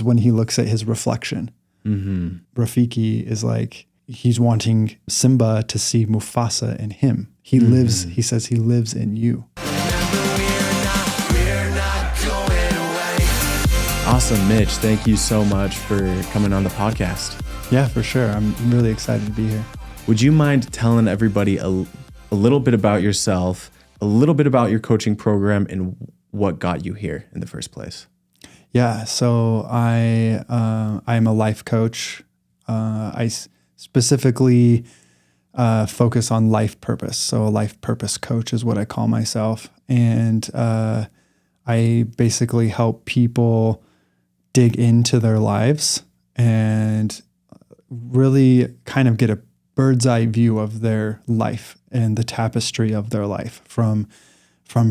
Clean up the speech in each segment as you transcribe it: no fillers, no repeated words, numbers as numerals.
when he looks at his reflection. Rafiki is like, he's wanting Simba to see Mufasa in him. He lives, he says he lives in you. Awesome, Mitch. Thank you so much for coming on the podcast. Yeah, for sure. I'm really excited to be here. Would you mind telling everybody a little bit about yourself, a little bit about your coaching program, and what got you here in the first place? Yeah, so I'm a life coach. I specifically focus on life purpose. So a life purpose coach is what I call myself. And I basically help people dig into their lives and really kind of get a bird's eye view of their life and the tapestry of their life from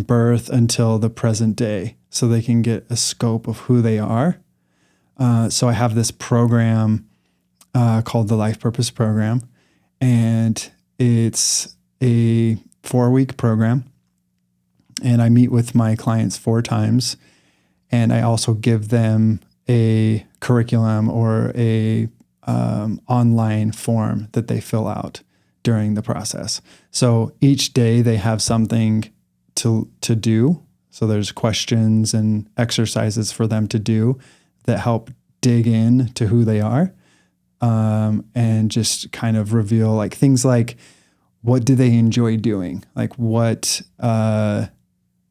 birth until the present day, so they can get a scope of who they are. So I have this program called the Life Purpose Program, and it's a 4-week program. And I meet with my clients 4 times, and I also give them a curriculum or a online form that they fill out during the process. So each day they have something to do. So there's questions and exercises for them to do that help dig in to who they are, and just kind of reveal like things like, what do they enjoy doing? Like what are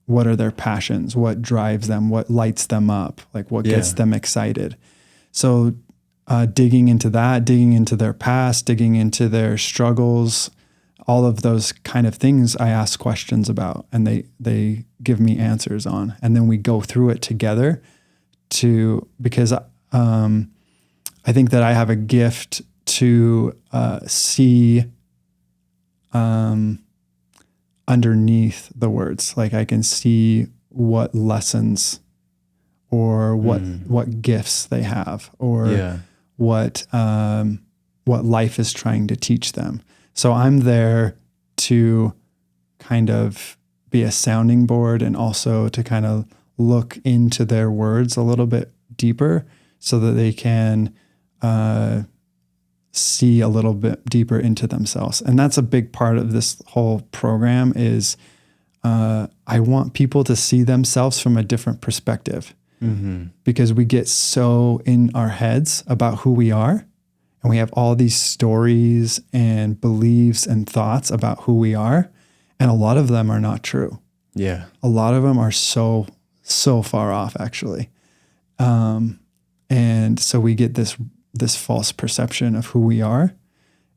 their passions? What drives them? What lights them up? Like what gets them excited? So digging into that, digging into their past, digging into their struggles, all of those kind of things I ask questions about, and they give me answers on. And then we go through it together because I think that I have a gift to see underneath the words. Like I can see what lessons or what gifts they have, or what life is trying to teach them. So I'm there to kind of be a sounding board, and also to kind of look into their words a little bit deeper, so that they can see a little bit deeper into themselves. And that's a big part of this whole program is I want people to see themselves from a different perspective, because we get so in our heads about who we are, and we have all these stories and beliefs and thoughts about who we are. And a lot of them are not true. Yeah. A lot of them are so far off, actually. And so we get this false perception of who we are,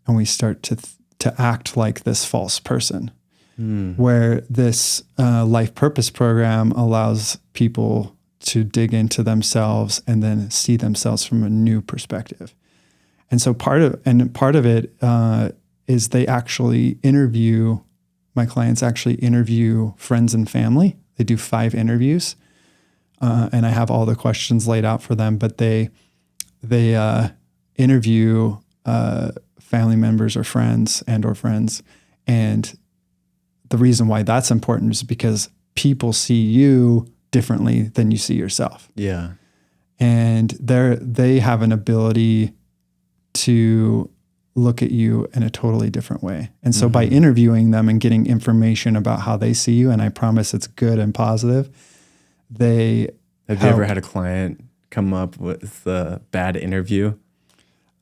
and we start to act like this false person. Where this life purpose program allows people to dig into themselves and then see themselves from a new perspective. And so part of it is they actually interview, my clients actually interview friends and family. They do 5 interviews, and I have all the questions laid out for them, but they interview family members or friends. And the reason why that's important is because people see you differently than you see yourself. Yeah. And they have an ability to look at you in a totally different way. And so by interviewing them and getting information about how they see you, and I promise it's good and positive, Have you ever had a client come up with a bad interview?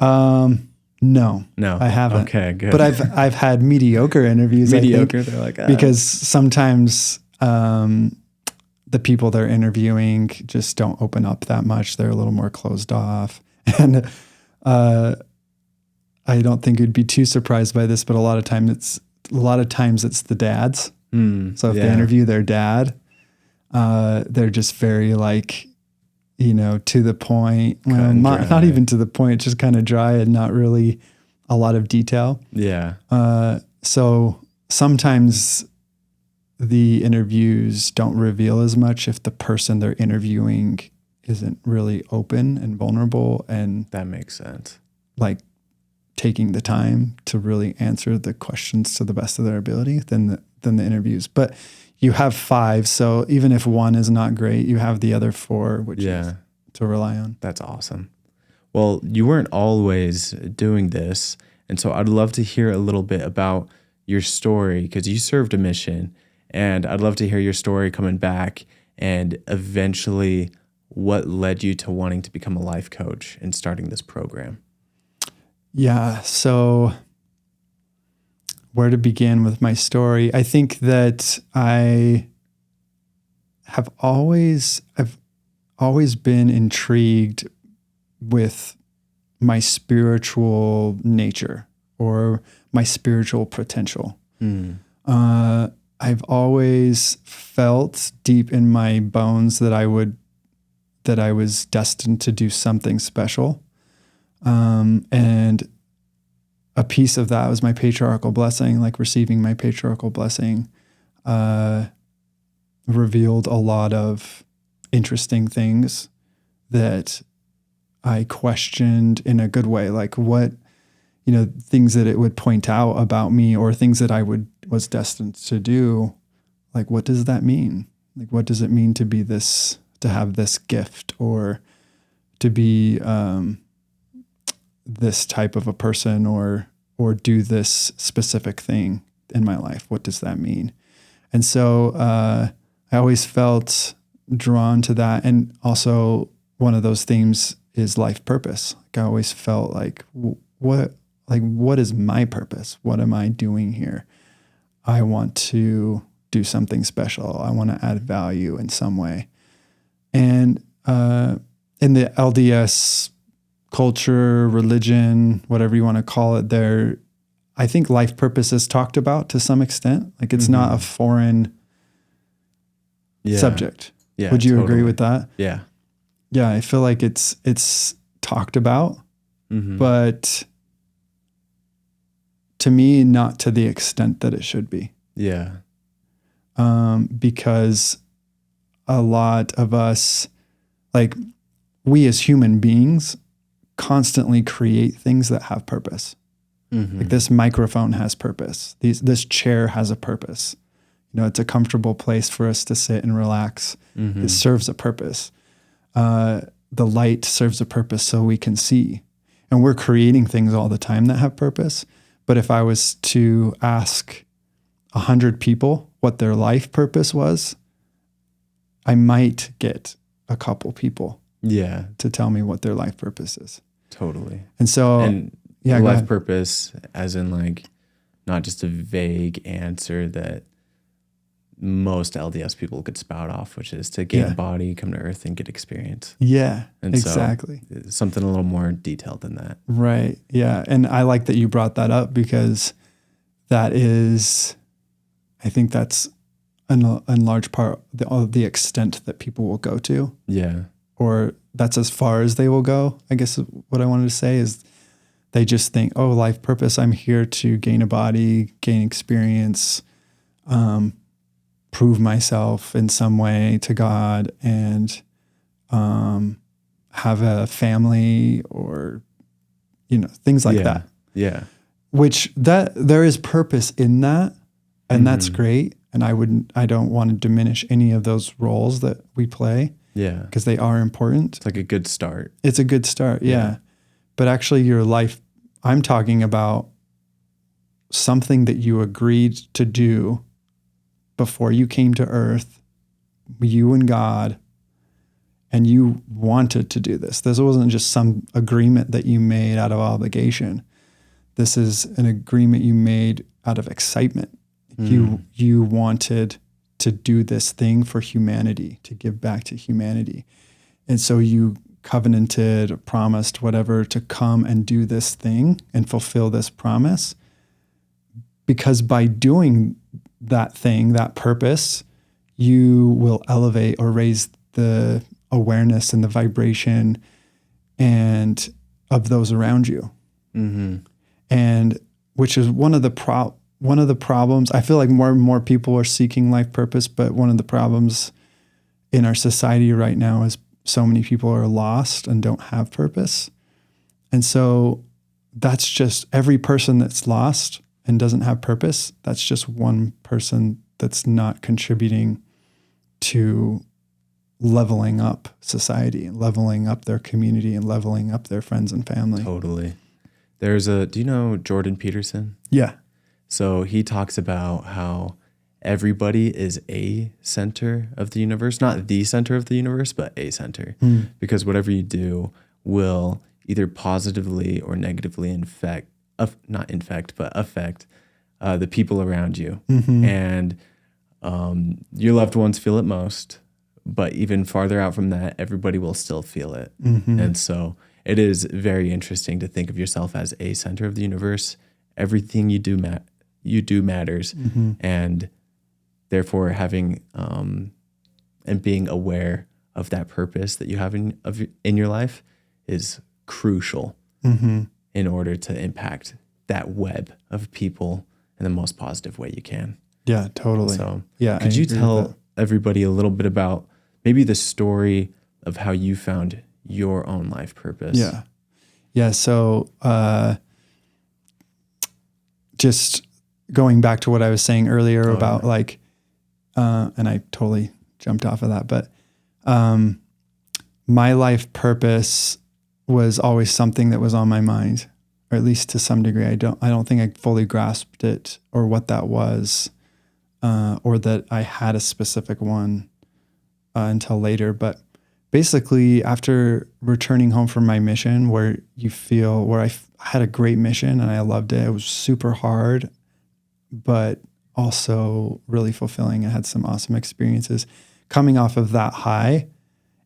No, I haven't. Okay, good. But I've had mediocre interviews. Mediocre, they're like, because sometimes the people they're interviewing just don't open up that much. They're a little more closed off, and I don't think you'd be too surprised by this, but a lot of times it's the dads. So if they interview their dad, they're just very to the point. Well, not even to the point, just kind of dry and not really a lot of detail. Yeah. So sometimes the interviews don't reveal as much if the person they're interviewing isn't really open and vulnerable, and that makes sense. Like taking the time to really answer the questions to the best of their ability than the interviews. But you have 5, so even if one is not great, you have the other 4, which is to rely on. That's awesome. Well, you weren't always doing this. And so I'd love to hear a little bit about your story, because you served a mission, and I'd love to hear your story coming back and eventually what led you to wanting to become a life coach and starting this program. Yeah. So where to begin with my story? I think that I've always been intrigued with my spiritual nature or my spiritual potential. I've always felt deep in my bones that I was destined to do something special. And a piece of that was my patriarchal blessing, like receiving my patriarchal blessing, revealed a lot of interesting things that I questioned in a good way, like what, things that it would point out about me or things that I was destined to do. Like, what does that mean? Like, what does it mean to be this, to have this gift, or to be this type of a person, or do this specific thing in my life? What does that mean? And so I always felt drawn to that. And also one of those themes is life purpose. Like, I always felt like, what is my purpose? What am I doing here? I want to do something special. I want to add value in some way. And in the LDS culture, religion, whatever you want to call it, I think life purpose is talked about to some extent. Like, it's not a foreign subject. Yeah, would you totally agree with that? Yeah. Yeah, I feel like it's talked about, but to me, not to the extent that it should be. Yeah. Because a lot of us, like, we as human beings constantly create things that have purpose. Like, this microphone has purpose. This chair has a purpose. It's a comfortable place for us to sit and relax. It serves a purpose. The light serves a purpose so we can see. And we're creating things all the time that have purpose. But if I was to ask 100 people what their life purpose was, I might get a couple people to tell me what their life purpose is. Totally. And so, life purpose, as in, like, not just a vague answer that most LDS people could spout off, which is to gain a body, come to earth, and get experience. Yeah, and exactly. So something a little more detailed than that. Right. Yeah. And I like that you brought that up, because that is, I think that's in large part the extent that people will go to. Yeah. Or that's as far as they will go. I guess what I wanted to say is they just think, oh, life purpose, I'm here to gain a body, gain experience, prove myself in some way to God, and have a family, or, things like that. Yeah. Which there is purpose in that, and that's great. And I don't want to diminish any of those roles that we play. Yeah. Because they are important. It's like a good start. It's a good start. Yeah. But actually, your life, I'm talking about something that you agreed to do before you came to earth, you and God, and you wanted to do this. This wasn't just some agreement that you made out of obligation. This is an agreement you made out of excitement. You wanted to do this thing for humanity, to give back to humanity. And so you covenanted, promised, whatever, to come and do this thing and fulfill this promise. Because by doing that thing, that purpose, you will elevate or raise the awareness and the vibration and of those around you. And which is one of the problems. I feel like more and more people are seeking life purpose, but one of the problems in our society right now is so many people are lost and don't have purpose. And so that's just every person that's lost and doesn't have purpose. That's just one person that's not contributing to leveling up society, leveling up their community, and leveling up their friends and family. Totally. Do you know Jordan Peterson? Yeah. So he talks about how everybody is a center of the universe, not the center of the universe, but a center, because whatever you do will either positively or negatively affect the people around you. And your loved ones feel it most, but even farther out from that, everybody will still feel it. And so it is very interesting to think of yourself as a center of the universe. Everything you do matters, and therefore having and being aware of that purpose that you have in your life is crucial in order to impact that web of people in the most positive way you can. Yeah, totally. So, yeah, could you tell everybody a little bit about maybe the story of how you found your own life purpose? Yeah. So, just going back to what I was saying earlier about like, and I totally jumped off of that, but my life purpose was always something that was on my mind, or at least to some degree. I don't think I fully grasped it or what that was, or that I had a specific one until later. But basically, after returning home from my mission, where I had a great mission and I loved it. It was super hard, but also really fulfilling. I had some awesome experiences coming off of that high,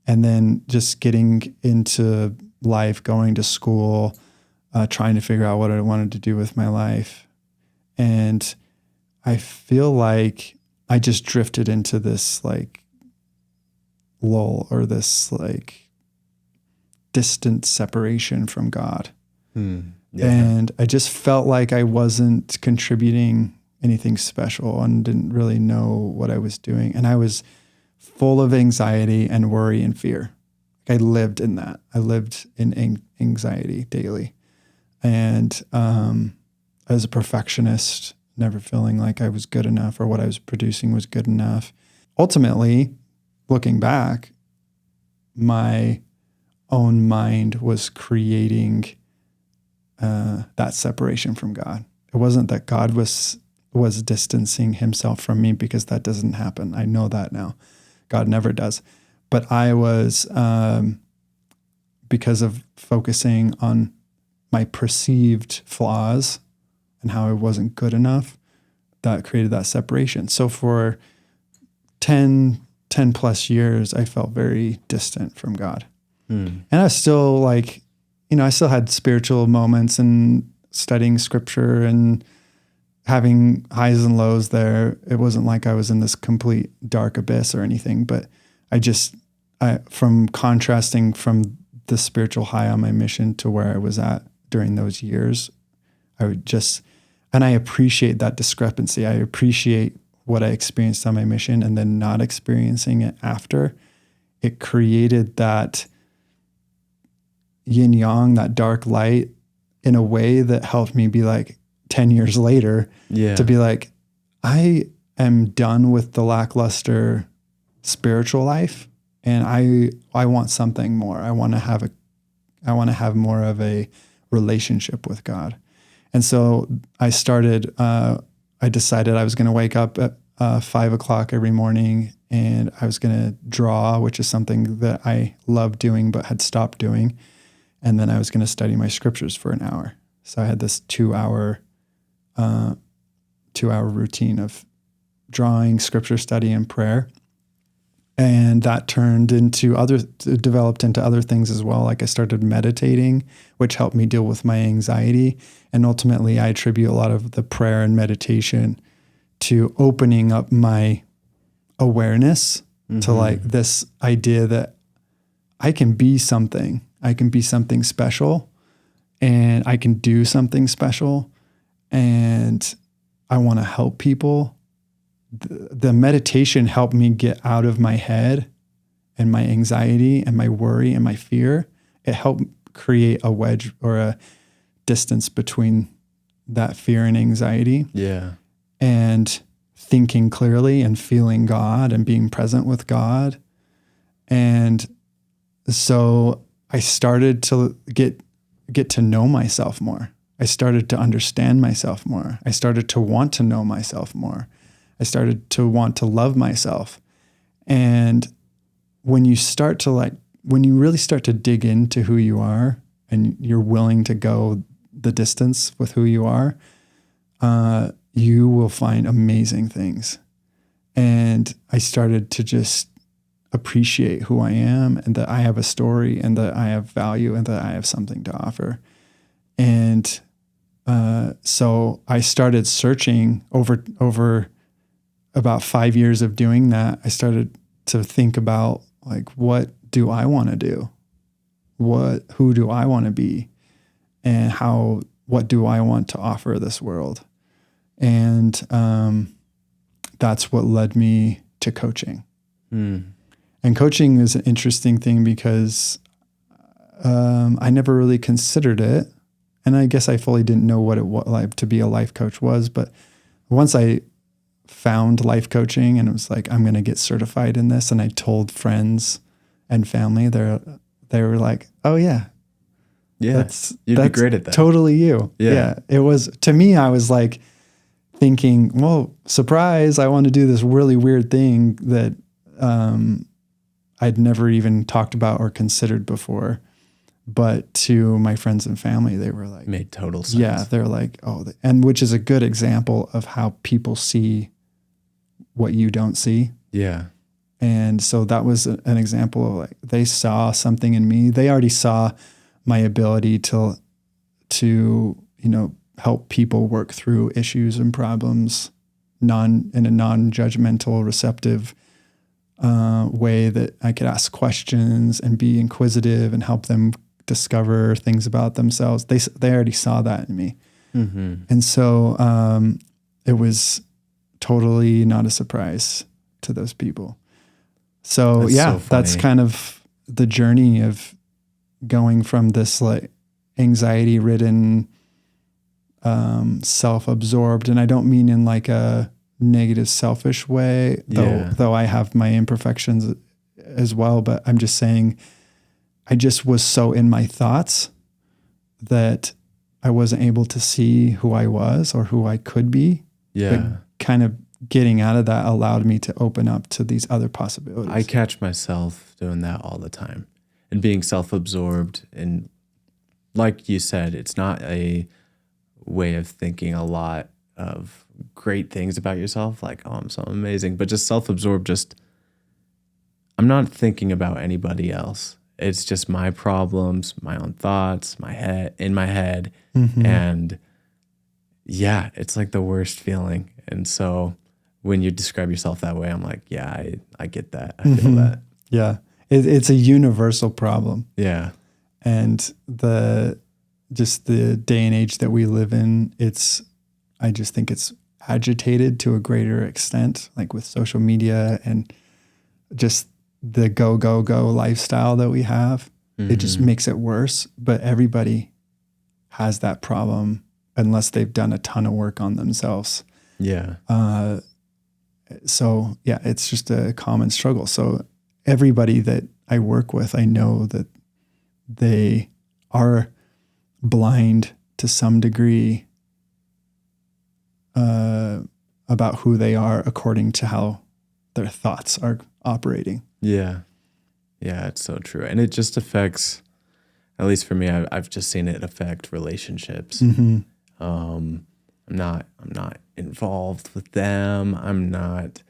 and then just getting into life, going to school, trying to figure out what I wanted to do with my life. And I feel like I just drifted into this like lull, or this like distant separation from God. And I just felt like I wasn't contributing anything special and didn't really know what I was doing. And I was full of anxiety and worry and fear. I lived in that. I lived in anxiety daily. And as a perfectionist, never feeling like I was good enough or what I was producing was good enough. Ultimately, looking back, my own mind was creating that separation from God. It wasn't that God was distancing himself from me, because that doesn't happen. I know that now. God never does. But I was, because of focusing on my perceived flaws and how I wasn't good enough, that created that separation. So for 10 plus years, I felt very distant from God. And I was still like, I still had spiritual moments and studying scripture and having highs and lows there. It wasn't like I was in this complete dark abyss or anything, but from contrasting from the spiritual high on my mission to where I was at during those years, and I appreciate that discrepancy. I appreciate what I experienced on my mission and then not experiencing it after. It created that yin yang, that dark light, in a way that helped me be like 10 years later to be like, I am done with the lackluster spiritual life, and I want something more. I want to have more of a relationship with God. And so I decided I was going to wake up at 5 o'clock every morning, and I was going to draw, which is something that I love doing but had stopped doing. And then I was going to study my scriptures for an hour. So I had this 2-hour routine of drawing, scripture study, and prayer. And that developed into other things as well. Like I started meditating, which helped me deal with my anxiety. And ultimately, I attribute a lot of the prayer and meditation to opening up my awareness to like this idea that I can be something. I can be something special, and I can do something special, and I want to help people. The meditation helped me get out of my head and my anxiety and my worry and my fear. It helped create a wedge or a distance between that fear and anxiety. Yeah. And thinking clearly and feeling God and being present with God. And so I started to get to know myself more. I started to understand myself more. I started to want to know myself more. I started to want to love myself. And when you really start to dig into who you are and you're willing to go the distance with who you are, you will find amazing things. And I started to just appreciate who I am and that I have a story and that I have value and that I have something to offer. And so I started searching over about 5 years of doing that. I started to think about like, what do I want to do? Who do I want to be? And what do I want to offer this world? And that's what led me to coaching. And coaching is an interesting thing because I never really considered it. And I guess I fully didn't know what it was like to be a life coach was. But once I found life coaching and it was like, I'm going to get certified in this. And I told friends and family, they were like, oh yeah. Yeah. You'd be great at that. Totally you. Yeah. It was, to me, I was like thinking, well, surprise, I want to do this really weird thing that I'd never even talked about or considered before. But to my friends and family, they were like, made total sense. Yeah. They're like, oh, and which is a good example of how people see what you don't see. Yeah. And so that was an example of like, they saw something in me. They already saw my ability to, help people work through issues and problems in a non-judgmental, receptive way that I could ask questions and be inquisitive and help them discover things about themselves. They already saw that in me. Mm-hmm. And so it was totally not a surprise to those people. So that's kind of the journey of going from this like anxiety ridden, self-absorbed. And I don't mean in like a negative, selfish way, though I have my imperfections as well. But I'm just saying, I just was so in my thoughts that I wasn't able to see who I was or who I could be. Yeah. But kind of getting out of that allowed me to open up to these other possibilities. I catch myself doing that all the time and being self-absorbed. And like you said, it's not a way of thinking a lot of great things about yourself. Like, oh, I'm so amazing, but just self-absorbed. I'm not thinking about anybody else. It's just my problems, my own thoughts, in my head. Mm-hmm. And yeah, it's like the worst feeling. And so when you describe yourself that way, I'm like, yeah, I get that. I feel that. Yeah. It's a universal problem. Yeah. And the day and age that we live in, I just think it's agitated to a greater extent, like with social media and just the go lifestyle that we have. Mm-hmm. It just makes it worse. But everybody has that problem unless they've done a ton of work on themselves. Yeah. So yeah, it's just a common struggle. So everybody that I work with, I know that they are blind to some degree about who they are according to how their thoughts are operating. Yeah. Yeah, it's so true. And it just affects, at least for me, I've just seen it affect relationships. Mm-hmm. I'm not involved with them. I'm not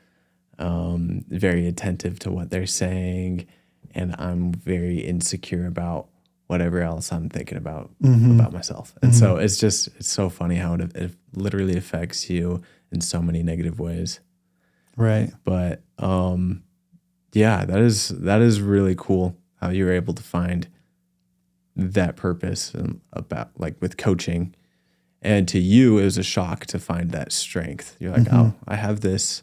very attentive to what they're saying, and I'm very insecure about whatever else I'm thinking about myself. And so it's so funny how it literally affects you in so many negative ways. Right. But yeah, that is really cool how you were able to find that purpose and about like with coaching. And to you, it was a shock to find that strength. You're like, oh, I have this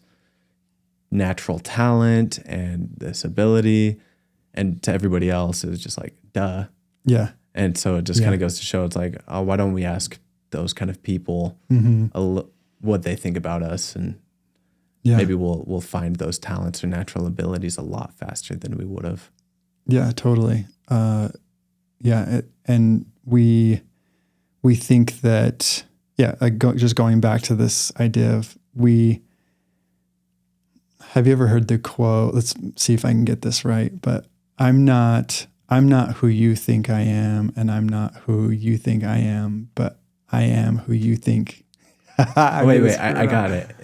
natural talent and this ability. And to everybody else, it was just like, duh. Yeah. And so it just kind of goes to show, it's like, oh, why don't we ask those kind of people what they think about us? And Yeah. maybe we'll find those talents or natural abilities a lot faster than we would have. Yeah, totally. And we think that, just going back to this idea of have you ever heard the quote? Let's see if I can get this right. But I'm not who you think I am, and I'm not who you think I am, but I am who you think. Wait, I got it.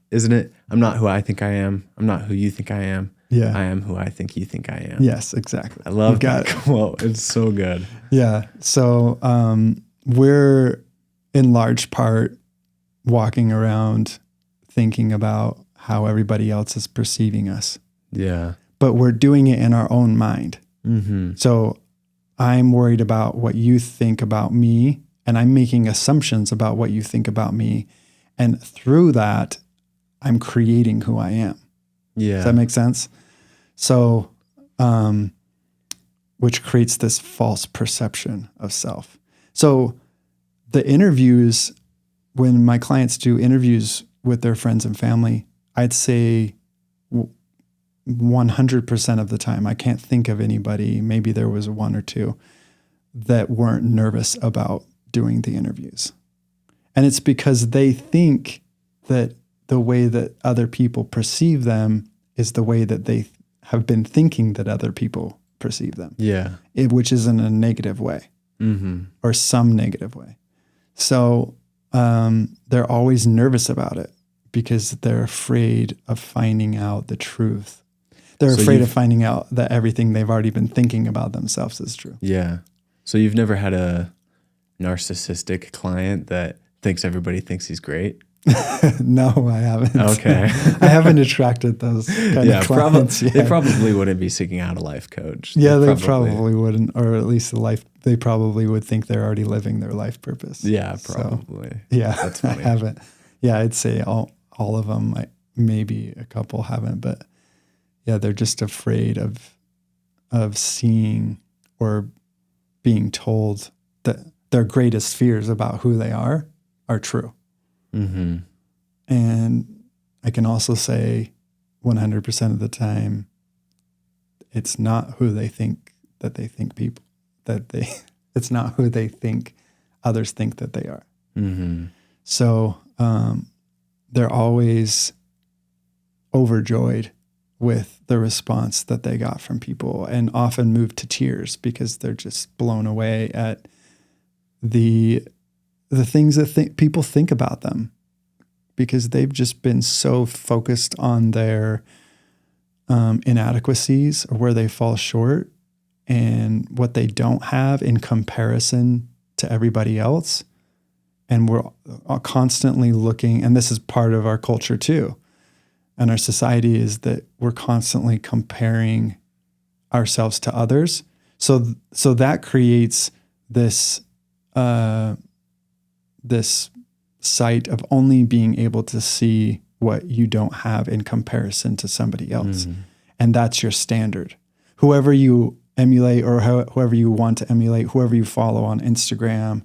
Isn't it? I'm not who I think I am. I'm not who you think I am. Yeah. I am who I think you think I am. Yes, exactly. I love that quote. It's so good. Yeah. So we're in large part walking around thinking about how everybody else is perceiving us. Yeah. But we're doing it in our own mind. Mm-hmm. So I'm worried about what you think about me, and I'm making assumptions about what you think about me. And through that, I'm creating who I am. Yeah. Does that make sense? So, which creates this false perception of self. So the interviews, when my clients do interviews with their friends and family, I'd say 100% of the time, I can't think of anybody, maybe there was one or two, that weren't nervous about doing the interviews. And it's because they think that the way that other people perceive them is the way that they have been thinking that other people perceive them. Yeah. Which is in a negative way, or some negative way. So they're always nervous about it because they're afraid of finding out the truth. They're afraid of finding out that everything they've already been thinking about themselves is true. Yeah. So you've never had a narcissistic client that thinks everybody thinks he's great? No, I haven't. Okay. I haven't attracted those kind of clients yet. They probably wouldn't be seeking out a life coach. Yeah, they probably wouldn't, or at least they probably would think they're already living their life purpose. Yeah, probably. So, yeah, that's funny. I haven't. Yeah, I'd say all of them. Maybe a couple haven't, but yeah, they're just afraid of seeing or being told that their greatest fears about who they are true. Mm-hmm. And I can also say 100% of the time, it's not who they think that they think people, it's not who they think others think that they are. Mm-hmm. So they're always overjoyed with the response that they got from people, and often move to tears because they're just blown away at the things that people think about them, because they've just been so focused on their inadequacies or where they fall short and what they don't have in comparison to everybody else. And we're constantly looking, and this is part of our culture too, and our society, is that we're constantly comparing ourselves to others. So that creates this this sight of only being able to see what you don't have in comparison to somebody else. Mm-hmm. And that's your standard. Whoever you emulate, or whoever you want to emulate, whoever you follow on Instagram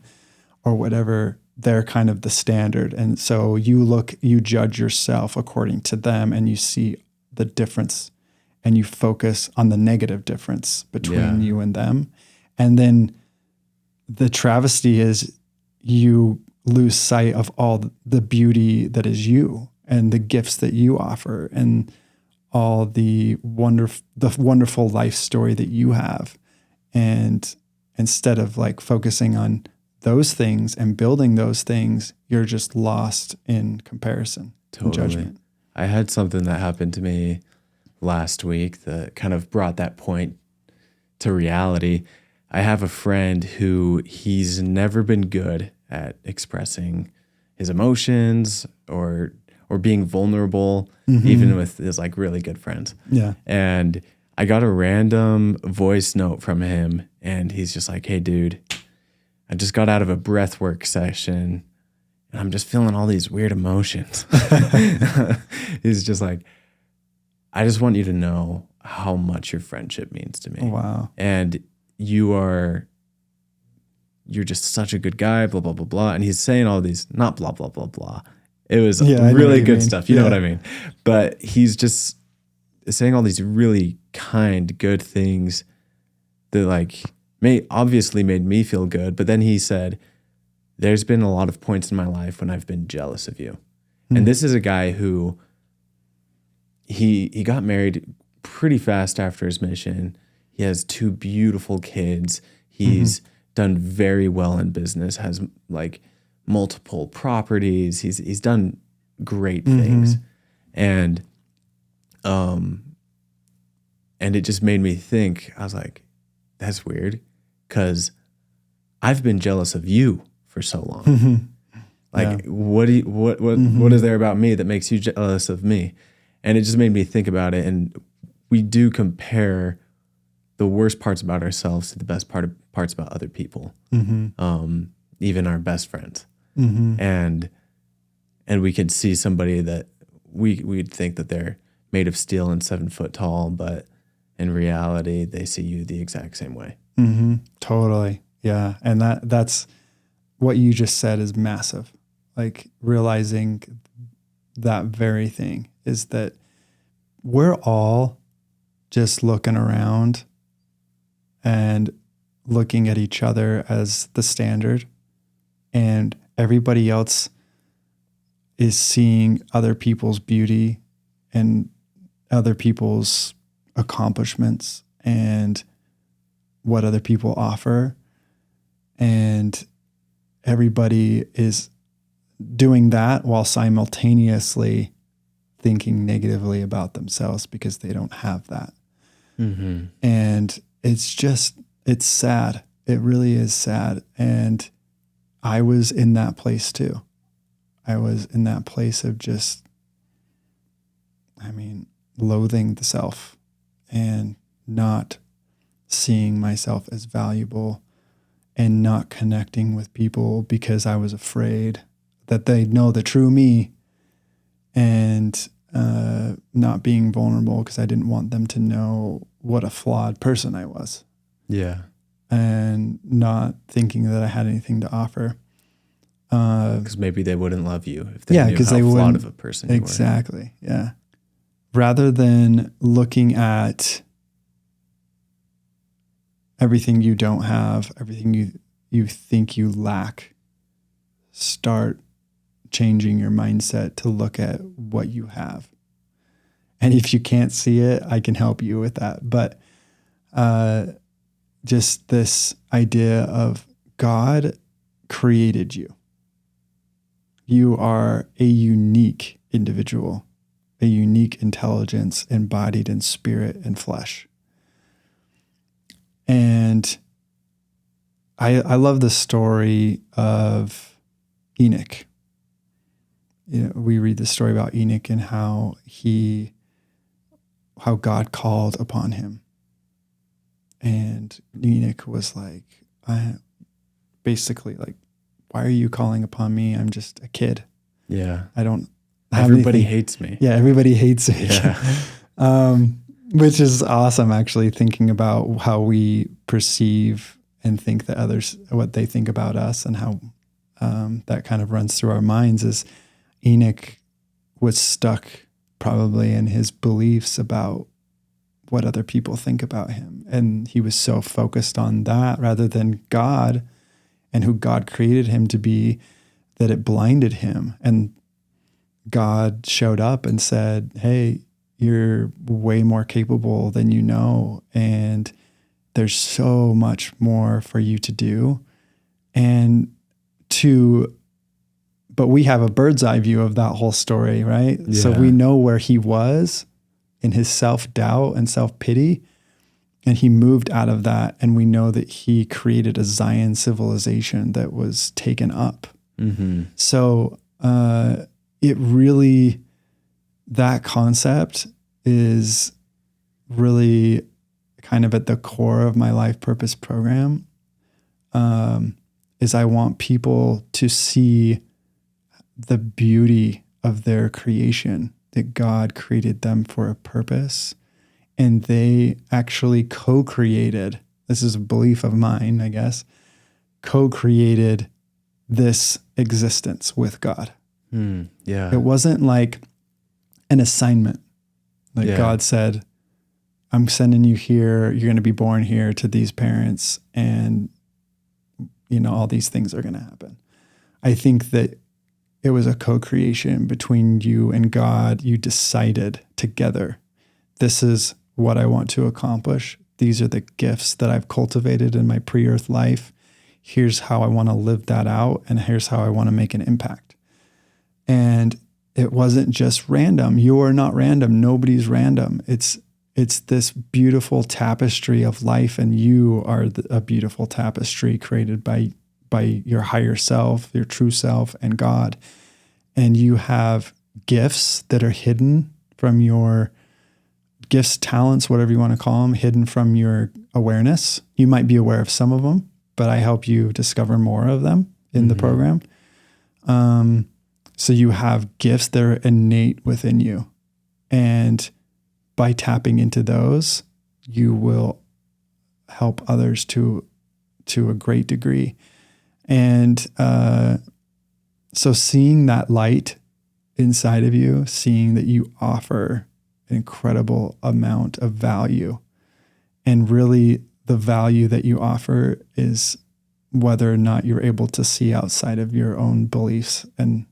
or whatever, they're kind of the standard. And so you judge yourself according to them, and you see the difference, and you focus on the negative difference between you and them. And then the travesty is you lose sight of all the beauty that is you, and the gifts that you offer, and all the wonderful life story that you have. And instead of focusing on those things and building those things, you're just lost in comparison and judgment. I had something that happened to me last week that kind of brought that point to reality. I have a friend who he's never been good at expressing his emotions or being vulnerable, even with his really good friends. Yeah. And I got a random voice note from him, and he's just like, "Hey dude, I just got out of a breathwork session and I'm just feeling all these weird emotions." He's just like, "I just want you to know how much your friendship means to me. Wow. And you're just such a good guy, blah, blah, blah, blah." And he's saying all these, not blah, blah, blah, blah. It was Yeah, I know what really you good mean. stuff. You know Yeah. what I mean? But he's just saying all these really kind, good things that like obviously made me feel good. But then he said, there's been a lot of points in my life when I've been jealous of you. And this is a guy who he got married pretty fast after his mission. He has 2 beautiful kids. He's done very well in business, has like multiple properties. He's done great things. And it just made me think, I was like, that's weird, because I've been jealous of you for so long. Like, what is there about me that makes you jealous of me? And it just made me think about it. And we do compare the worst parts about ourselves to the best parts about other people, even our best friends. And we could see somebody that we'd think that they're made of steel and 7 foot tall, but in reality, they see you the exact same way. Totally. Yeah. And that's what you just said is massive. Like realizing that very thing is that we're all just looking around and looking at each other as the standard, and everybody else is seeing other people's beauty and other people's accomplishments and what other people offer. And everybody is doing that while simultaneously thinking negatively about themselves because they don't have that. And it's sad. It really is sad. And I was in that place too. I was in that place of just, loathing the self and not seeing myself as valuable and not connecting with people because I was afraid that they'd know the true me, and not being vulnerable because I didn't want them to know what a flawed person I was. Yeah. And not thinking that I had anything to offer. Because maybe they wouldn't love you if they knew how they flawed of a person you were. Exactly. Yeah. Rather than looking at everything you don't have, everything you think you lack, start changing your mindset to look at what you have. And if you can't see it, I can help you with that. But just this idea of God created you. You are a unique individual, a unique intelligence embodied in spirit and flesh. And I love the story of Enoch. We read the story about Enoch and how God called upon him. And Enoch was like, basically like, why are you calling upon me? I'm just a kid. Yeah. I don't have Everybody anything. hates me. Yeah, everybody hates me. Yeah. Which is awesome, actually, thinking about how we perceive and think that others, what they think about us, and how that kind of runs through our minds. Is Enoch was stuck probably in his beliefs about what other people think about him. And he was so focused on that rather than God and who God created him to be, that it blinded him. And God showed up and said, hey, you're way more capable than you know. And there's so much more for you to do. But we have a bird's eye view of that whole story, right? Yeah. So we know where he was in his self-doubt and self-pity. And he moved out of that. And we know that he created a Zion civilization that was taken up. So it really, that concept is really kind of at the core of my life purpose program, is I want people to see the beauty of their creation, that God created them for a purpose. And they actually co-created, this is a belief of mine, I guess, co-created this existence with God. Yeah. It wasn't like an assignment. Like Yeah. God said, I'm sending you here. You're going to be born here to these parents, and all these things are going to happen. I think that it was a co-creation between you and God. You decided together, this is what I want to accomplish. These are the gifts that I've cultivated in my pre-earth life. Here's how I want to live that out, and here's how I want to make an impact. And it wasn't just random. You are not random. Nobody's random. It's this beautiful tapestry of life, and you are a beautiful tapestry created by your higher self, your true self, and God. And you have gifts that are hidden from your gifts, talents, whatever you want to call them, hidden from your awareness. You might be aware of some of them, but I help you discover more of them in the program. So you have gifts that are innate within you. And by tapping into those, you will help others to a great degree. And so seeing that light inside of you, seeing that you offer an incredible amount of value, and really the value that you offer is whether or not you're able to see outside of your own beliefs and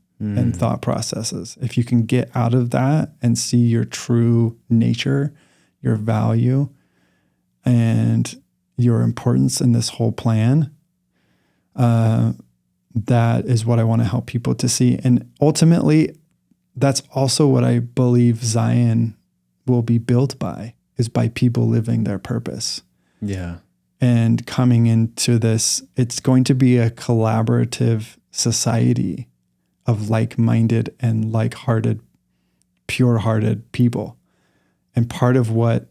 thought processes. If you can get out of that and see your true nature, your value, and your importance in this whole plan, that is what I want to help people to see. And ultimately, that's also what I believe Zion will be built by, is by people living their purpose. Yeah. And coming into this, it's going to be a collaborative society of like-minded and like-hearted, pure-hearted people. And part of what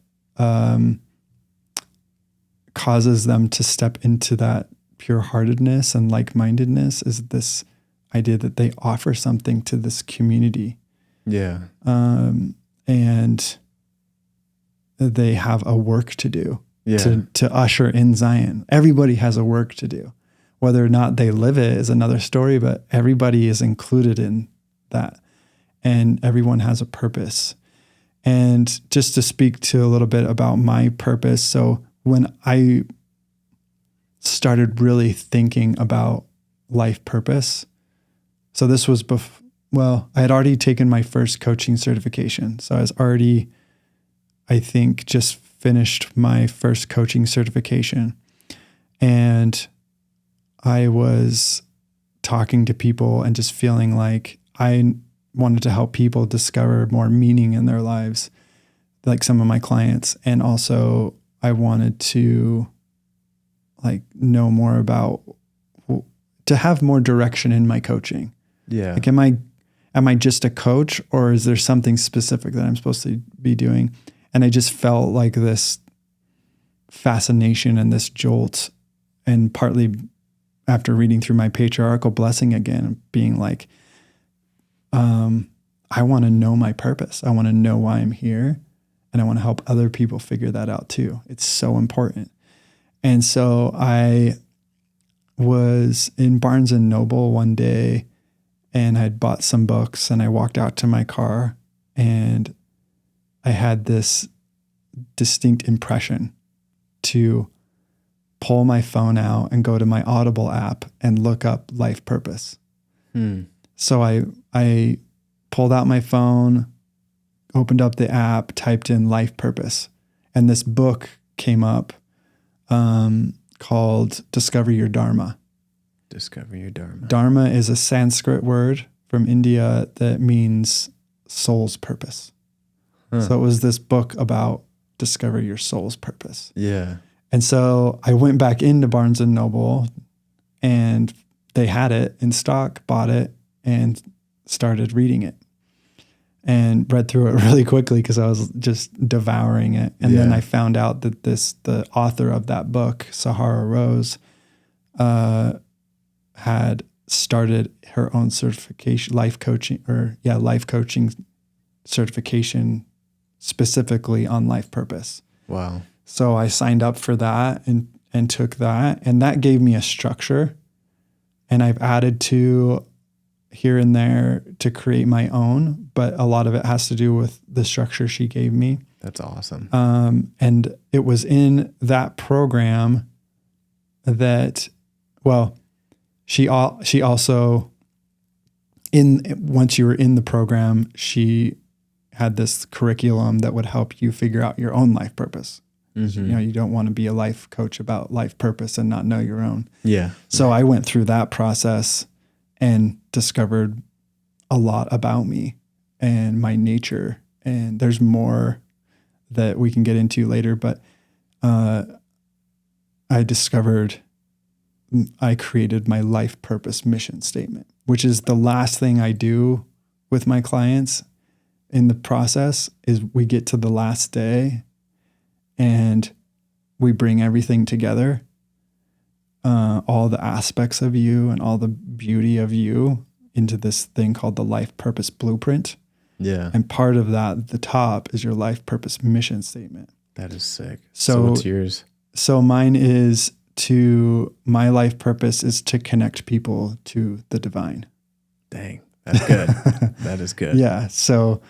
causes them to step into that pure-heartedness and like-mindedness is this idea that they offer something to this community. Yeah. And they have a work to do to usher in Zion. Everybody has a work to do. Whether or not they live it is another story, but everybody is included in that. And everyone has a purpose. And just to speak to a little bit about my purpose. So when I started really thinking about life purpose, so this was I had already taken my first coaching certification. So I was already, I think, just finished my first coaching certification. And I was talking to people and just feeling like I wanted to help people discover more meaning in their lives, like some of my clients. And also I wanted to know more about, to have more direction in my coaching. Yeah. Like, am I just a coach, or is there something specific that I'm supposed to be doing? And I just felt like this fascination and this jolt, and partly after reading through my patriarchal blessing again, being like, I want to know my purpose. I want to know why I'm here, and I want to help other people figure that out too. It's so important. And so I was in Barnes and Noble one day, and I'd bought some books, and I walked out to my car, and I had this distinct impression to pull my phone out and go to my Audible app and look up life purpose. So I pulled out my phone, opened up the app, typed in life purpose, and this book came up called Discover Your Dharma. Discover Your Dharma. Dharma is a Sanskrit word from India that means soul's purpose. So it was this book about discover your soul's purpose. Yeah. And so I went back into Barnes and Noble, and they had it in stock, bought it, and started reading it, and read through it really quickly because I was just devouring it. And then I found out that the author of that book, Sahara Rose, had started her own certification, life coaching certification specifically on life purpose. Wow. So I signed up for that and took that, and that gave me a structure. And I've added to here and there to create my own, but a lot of it has to do with the structure she gave me. That's awesome. And it was in that program that, well, she also, once you were in the program, she had this curriculum that would help you figure out your own life purpose. You know, you don't want to be a life coach about life purpose and not know your own. Yeah. So I went through that process and discovered a lot about me and my nature. And there's more that we can get into later, but I created my life purpose mission statement, which is the last thing I do with my clients in the process. Is we get to the last day and we bring everything together, all the aspects of you and all the beauty of you into this thing called the life purpose blueprint. Yeah. And part of that, at the top, is your life purpose mission statement. That is sick. So what's yours? So mine is my life purpose is to connect people to the divine. Dang, that's good. That is good. Yeah. So,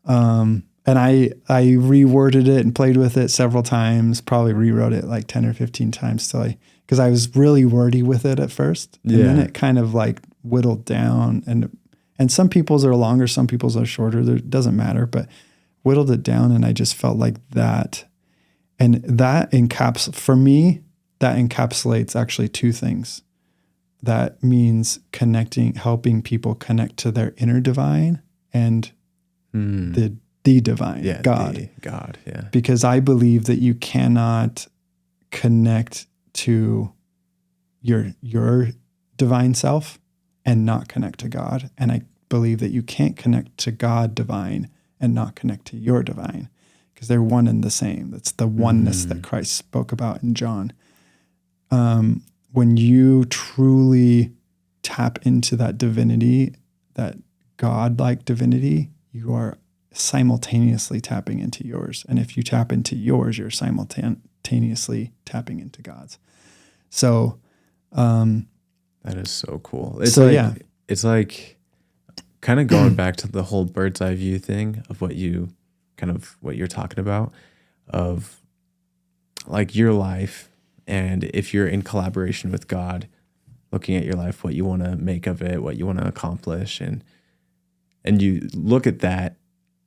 and I reworded it and played with it several times, probably rewrote it like 10 or 15 times because I was really wordy with it at first. And then it kind of like whittled down, and some people's are longer, some people's are shorter. It doesn't matter, but whittled it down. And I just felt like that. And that for me, that encapsulates actually two things. That means helping people connect to their inner divine and the divine, God. God, yeah. Because I believe that you cannot connect to your divine self and not connect to God. And I believe that you can't connect to God divine and not connect to your divine, because they're one and the same. That's the oneness that Christ spoke about in John. When you truly tap into that divinity, that God-like divinity, you are simultaneously tapping into yours. And if you tap into yours, you're simultaneously tapping into God's. So, that is so cool. It's like kind of going back to the whole bird's eye view thing of what you're talking about, of like your life. And if you're in collaboration with God, looking at your life, what you want to make of it, what you want to accomplish, and you look at that,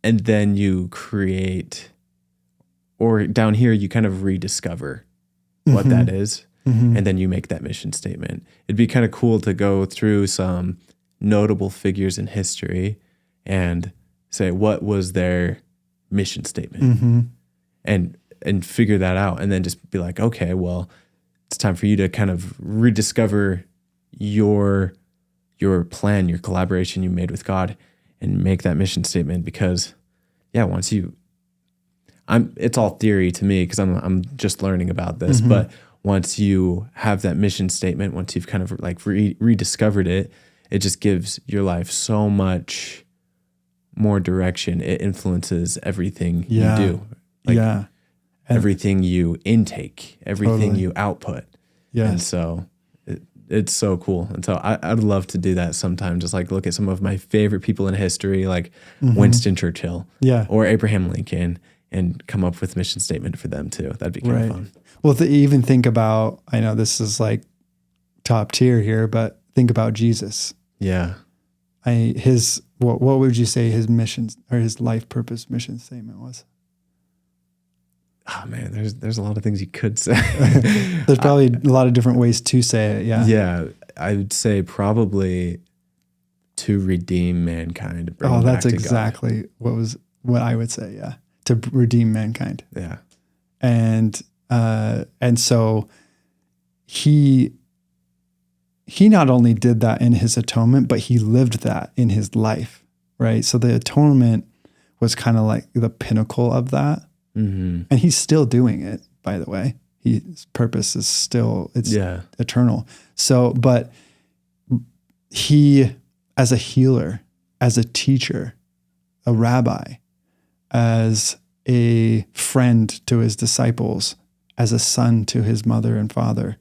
and then you create, or down here, you kind of rediscover what that is, and then you make that mission statement. It'd be kind of cool to go through some notable figures in history and say, what was their mission statement? And figure that out, and then just be like, okay, well, it's time for you to kind of rediscover your plan, your collaboration you made with God, and make that mission statement. Because it's all theory to me because I'm just learning about this, but once you have that mission statement, once you've kind of like rediscovered it, it just gives your life so much more direction. It influences everything you do. Everything you intake, everything you output. Yeah. And so it's so cool. And so I'd love to do that sometime. Just like look at some of my favorite people in history, like Winston Churchill or Abraham Lincoln, and come up with a mission statement for them too. That'd be kind of fun. Well, to even think about, I know this is like top tier here, but think about Jesus. Yeah. What would you say his mission or his life purpose mission statement was? Oh man, there's a lot of things you could say. There's probably a lot of different ways to say it. Yeah. Yeah. I would say probably to redeem mankind. Oh, that's exactly what I would say. Yeah. To redeem mankind. Yeah. And so he not only did that in his atonement, but he lived that in his life. Right. So the atonement was kind of like the pinnacle of that. And he's still doing it, by the way. His purpose is still, eternal. So, but he, as a healer, as a teacher, a rabbi, as a friend to his disciples, as a son to his mother and father,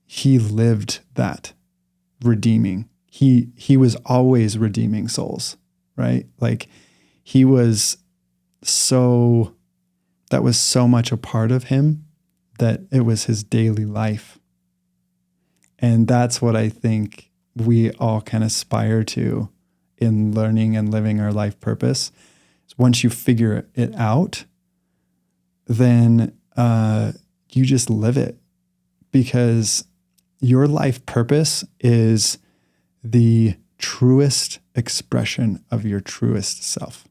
he lived that redeeming, he was always redeeming souls, right? Like he was that was so much a part of him that it was his daily life. And that's what I think we all can aspire to in learning and living our life purpose. Once you figure it out, then you just live it, because your life purpose is the truest expression of your truest self.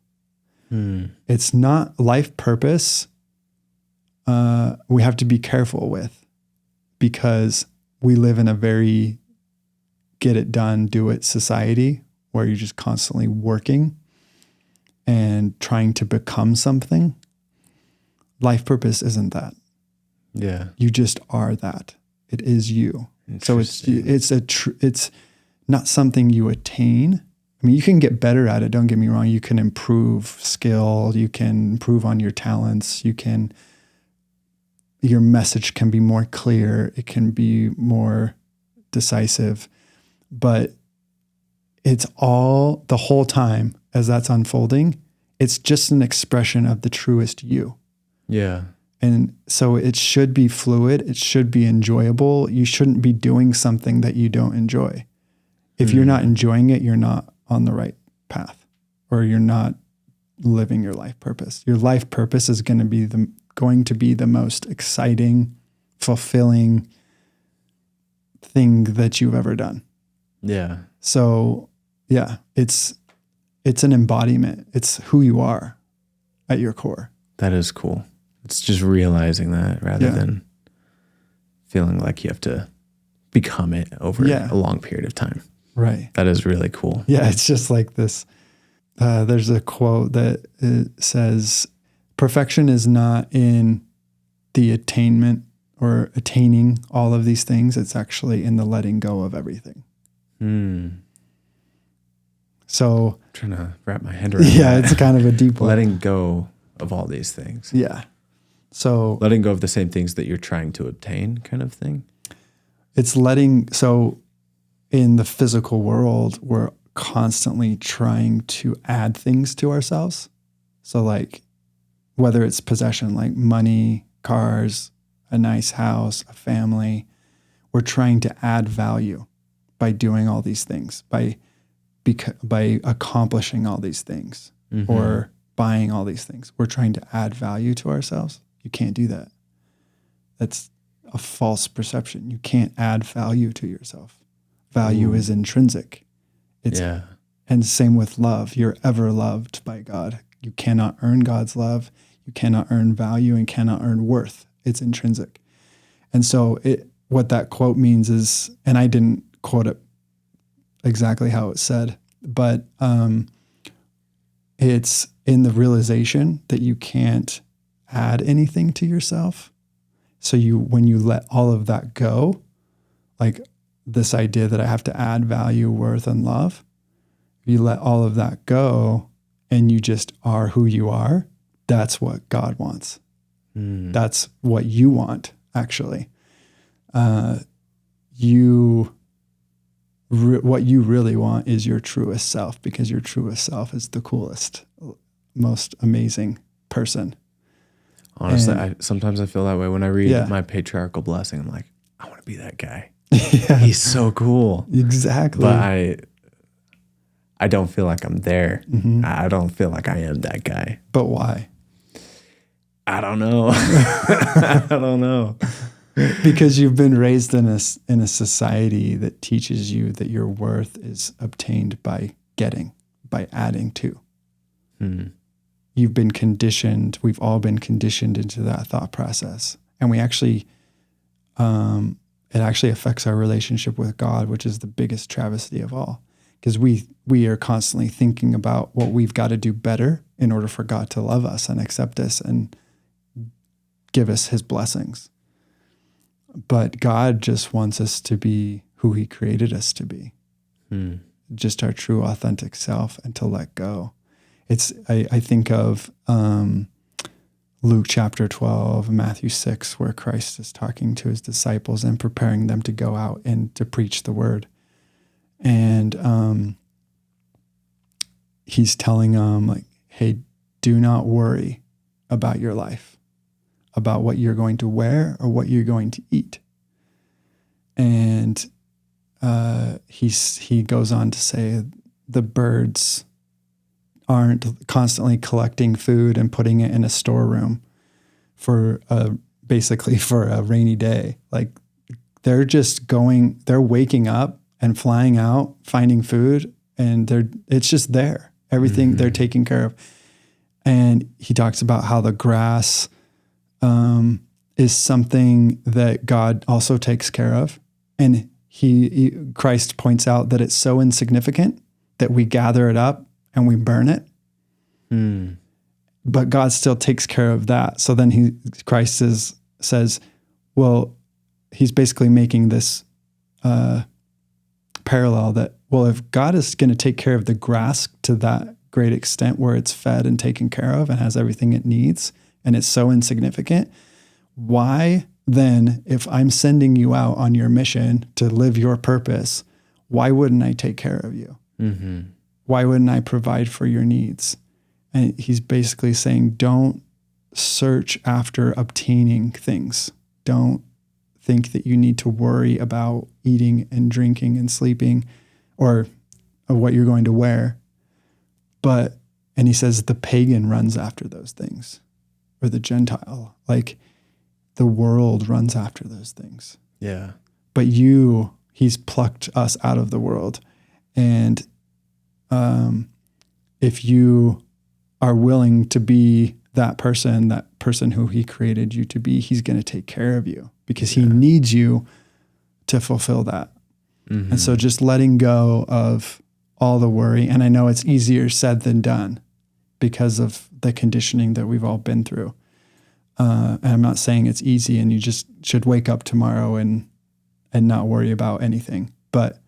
It's not life purpose. We have to be careful with, because we live in a very get it done, do it society where you're just constantly working and trying to become something. Life purpose isn't that. Yeah. You just are that. It is you. So it's not something you attain. I mean, you can get better at it. Don't get me wrong. You can improve skill. You can improve on your talents. Your message can be more clear. It can be more decisive, but it's all the whole time as that's unfolding. It's just an expression of the truest you. Yeah. And so it should be fluid. It should be enjoyable. You shouldn't be doing something that you don't enjoy. If you're not enjoying it, you're not on the right path, or you're not living your life purpose. Your life purpose is going to be the most exciting, fulfilling thing that you've ever done. Yeah. So yeah, it's an embodiment. It's who you are at your core. That is cool. It's just realizing that rather than feeling like you have to become it over a long period of time. Right. That is really cool. Yeah. It's just like this. There's a quote that says, perfection is not in the attainment or attaining all of these things. It's actually in the letting go of everything. So I'm trying to wrap my head around that. It's kind of a deep one. Letting go of all these things. Yeah. So letting go of the same things that you're trying to obtain, kind of thing. It's so in the physical world, we're constantly trying to add things to ourselves. So like, whether it's possession, like money, cars, a nice house, a family, we're trying to add value by doing all these things, by accomplishing all these things, or buying all these things. We're trying to add value to ourselves. You can't do that. That's a false perception. You can't add value to yourself. Value is intrinsic. And same with love. You're ever loved by God. You cannot earn God's love. You cannot earn value and cannot earn worth. It's intrinsic. And so what that quote means is, and I didn't quote it exactly how it said, but it's in the realization that you can't add anything to yourself. So when you let all of that go, like this idea that I have to add value, worth, and love, you let all of that go and you just are who you are. That's what God wants. That's what you want, actually. What you really want is your truest self, because your truest self is the coolest, most amazing person. Honestly, sometimes I feel that way when I read my patriarchal blessing. I'm like, I want to be that guy. Yeah. He's so cool. Exactly. But I don't feel like I'm there. I don't feel like I am that guy. But why? I don't know. I don't know. Because you've been raised in a society that teaches you that your worth is obtained by adding to. You've been conditioned. We've all been conditioned into that thought process. And it actually affects our relationship with God, which is the biggest travesty of all. Because we are constantly thinking about what we've got to do better in order for God to love us and accept us and give us his blessings. But God just wants us to be who he created us to be. Just our true, authentic self, and to let go. I think of Luke chapter 12, Matthew 6, where Christ is talking to his disciples and preparing them to go out and to preach the word. And he's telling them like, hey, do not worry about your life, about what you're going to wear or what you're going to eat. And he goes on to say the birds aren't constantly collecting food and putting it in a storeroom for basically for a rainy day. Like they're waking up and flying out, finding food, and it's just there. Everything they're taking care of. And he talks about how the grass is something that God also takes care of. And Christ points out that it's so insignificant that we gather it up and we burn it. But God still takes care of that. So then Christ says, well, he's basically making this parallel that, well, if God is going to take care of the grass to that great extent where it's fed and taken care of and has everything it needs, and it's so insignificant, why then, if I'm sending you out on your mission to live your purpose, why wouldn't I take care of you? Mm-hmm. Why wouldn't I provide for your needs? And he's basically saying, don't search after obtaining things. Don't think that you need to worry about eating and drinking and sleeping or what you're going to wear. And he says the pagan runs after those things, or the Gentile, like the world runs after those things. Yeah. But he's plucked us out of the world. And if you are willing to be that person who he created you to be, he's going to take care of you because he needs you to fulfill that. Mm-hmm. And so just letting go of all the worry. And I know it's easier said than done because of the conditioning that we've all been through. And I'm not saying it's easy and you just should wake up tomorrow and not worry about anything, but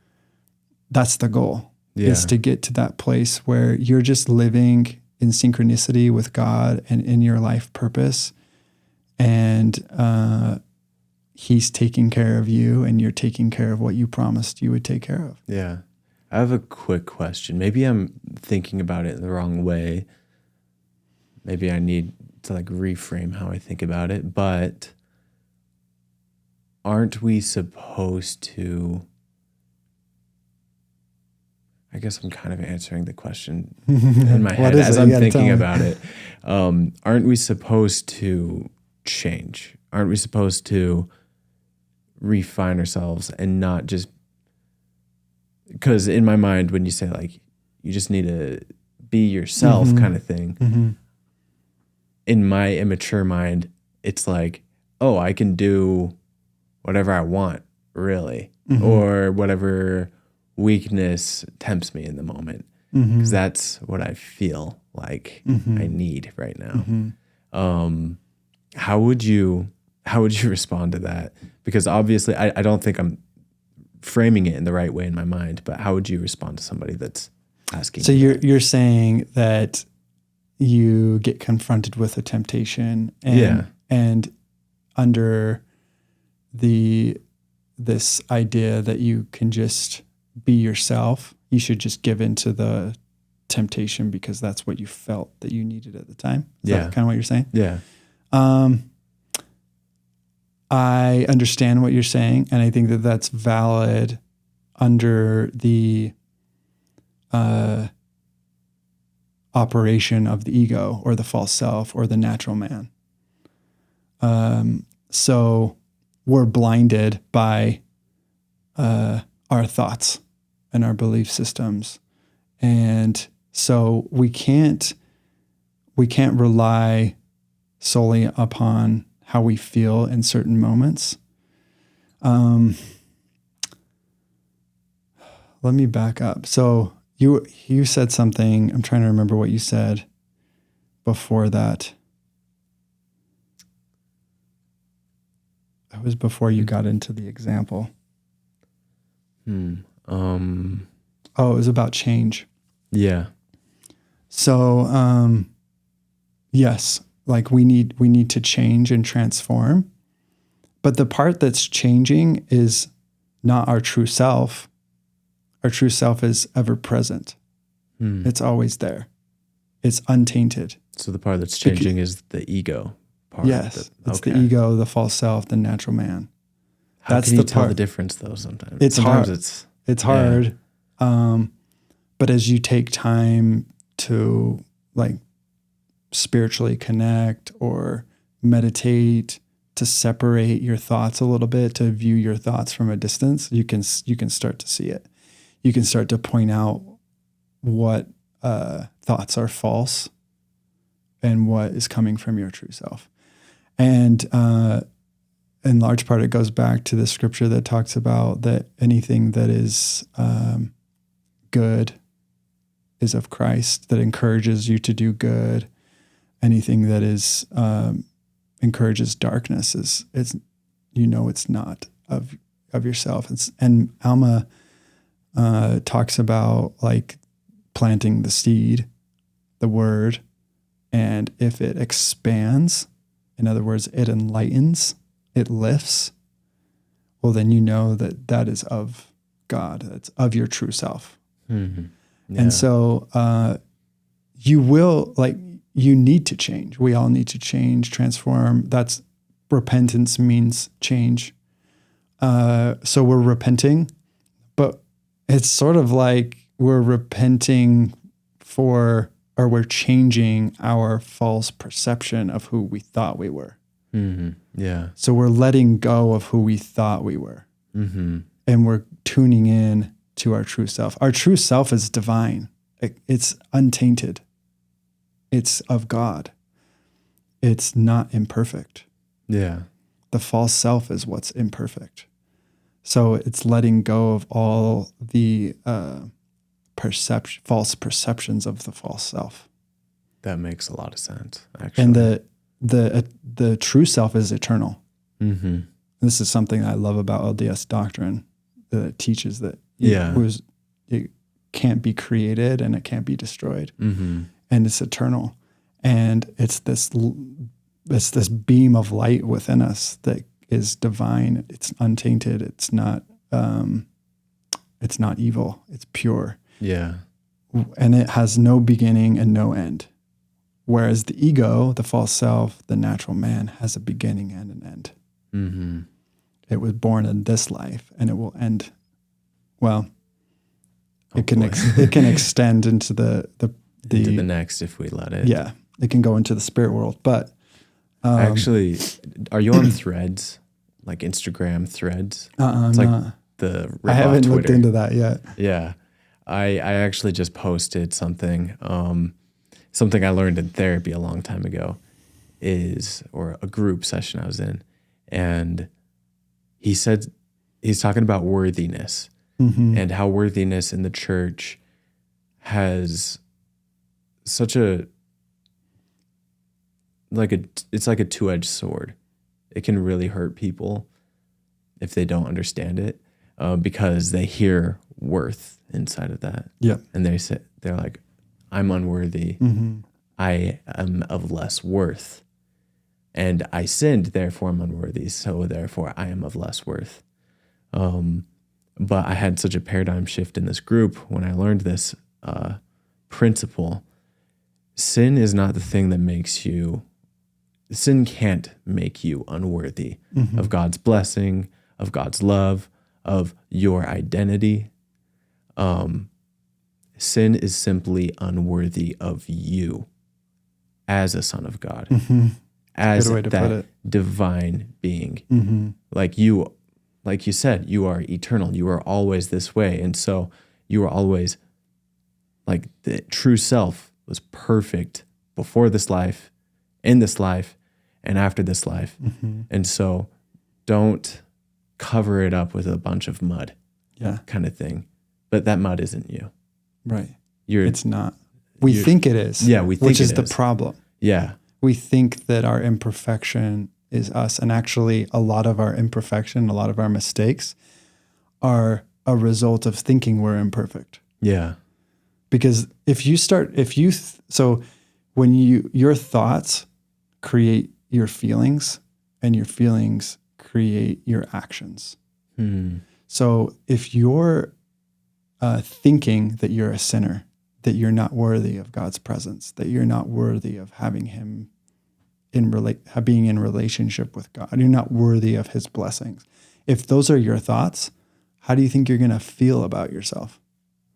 that's the goal, is to get to that place where you're just living in synchronicity with God and in your life purpose. And he's taking care of you and you're taking care of what you promised you would take care of. Yeah. I have a quick question. Maybe I'm thinking about it the wrong way. Maybe I need to reframe how I think about it, but aren't we supposed to, I guess I'm kind of answering the question in my head as I'm thinking about it. Aren't we supposed to change? Aren't we supposed to refine ourselves and not just, because in my mind, when you say you just need to be yourself kind of thing, in my immature mind, it's oh, I can do whatever I want, really, or whatever weakness tempts me in the moment, because that's what I feel like I need right now. How would you respond to that? Because obviously, I don't think I'm framing it in the right way in my mind, but how would you respond to somebody that's asking? So you're saying that you get confronted with a temptation and under this idea that you can just be yourself, you should just give in to the temptation because that's what you felt that you needed at the time. Is that kind of what you're saying? Yeah. I understand what you're saying, and I think that that's valid under the operation of the ego or the false self or the natural man. So we're blinded by our thoughts and our belief systems. And so we can't rely solely upon how we feel in certain moments. Let me back up. So you said something, I'm trying to remember what you said before that. It was before you got into the example. It was about change. Yeah. So, yes, we need to change and transform, but the part that's changing is not our true self. Our true self is ever present. It's always there. It's untainted. So the part that's changing is the ego part. Yes. It's the ego, the false self, the natural man. How can you tell the difference though sometimes? It's sometimes hard. It's hard. But as you take time to like spiritually connect or meditate, to separate your thoughts a little bit, to view your thoughts from a distance, you can start to see it. You can start to point out what thoughts are false and what is coming from your true self. And in large part, it goes back to the scripture that talks about that anything that is good is of Christ, that encourages you to do good. Anything that is encourages darkness is it's not of yourself. And Alma talks about like planting the seed, the word, and if it expands, in other words, it enlightens, it lifts, well, then you know that is of God. It's of your true self. Mm-hmm. Yeah. And so you need to change. We all need to change, transform. That's repentance means change. So we're repenting, but it's sort of like we're repenting or we're changing our false perception of who we thought we were. Mm-hmm. Yeah. So we're letting go of who we thought we were. Mm-hmm. And we're tuning in to our true self. Our true self is divine. It's untainted. It's of God. It's not imperfect. Yeah. The false self is what's imperfect. So it's letting go of all the false perceptions of the false self. That makes a lot of sense, actually. And the true self is eternal. Mm-hmm. This is something I love about LDS doctrine, that it teaches that it can't be created and it can't be destroyed. Mm-hmm. And it's eternal. And it's this beam of light within us that is divine. It's untainted. It's not evil. It's pure. Yeah. And it has no beginning and no end. Whereas the ego, the false self, the natural man has a beginning and an end. Mm-hmm. It was born in this life and it will end. Well, it can extend into the into the next if we let it. Yeah, it can go into the spirit world. But actually, are you on Threads, like Instagram Threads? It's like the I haven't Twitter. Looked into that yet. Yeah, I actually just posted something. Something I learned in therapy a long time ago or a group session I was in, and he said he's talking about worthiness. Mm-hmm. And how worthiness in the church has such it's like a two-edged sword. It can really hurt people if they don't understand it, because they hear worth inside of that. Yeah. And they're like, I'm unworthy. Mm-hmm. I am of less worth. And I sinned, therefore I'm unworthy. So therefore I am of less worth. But I had such a paradigm shift in this group when I learned this principle. Sin is not the thing that makes you. Sin can't make you unworthy of God's blessing, of God's love, of your identity. Sin is simply unworthy of you as a son of God, as that divine being. Mm-hmm. Like you said, you are eternal. You are always this way. And so you are always like the true self was perfect before this life, in this life, and after this life. Mm-hmm. And so don't cover it up with a bunch of mud kind of thing. But that mud isn't you. Right. It's not. We think it is. Yeah, we think which is the problem. Yeah. We think that our imperfection is us. And actually, a lot of our imperfection, a lot of our mistakes are a result of thinking we're imperfect. Yeah. Because when your thoughts create your feelings and your feelings create your actions. Hmm. So if you're thinking that you're a sinner, that you're not worthy of God's presence, that you're not worthy of having him being in relationship with God. You're not worthy of his blessings. If those are your thoughts, how do you think you're going to feel about yourself?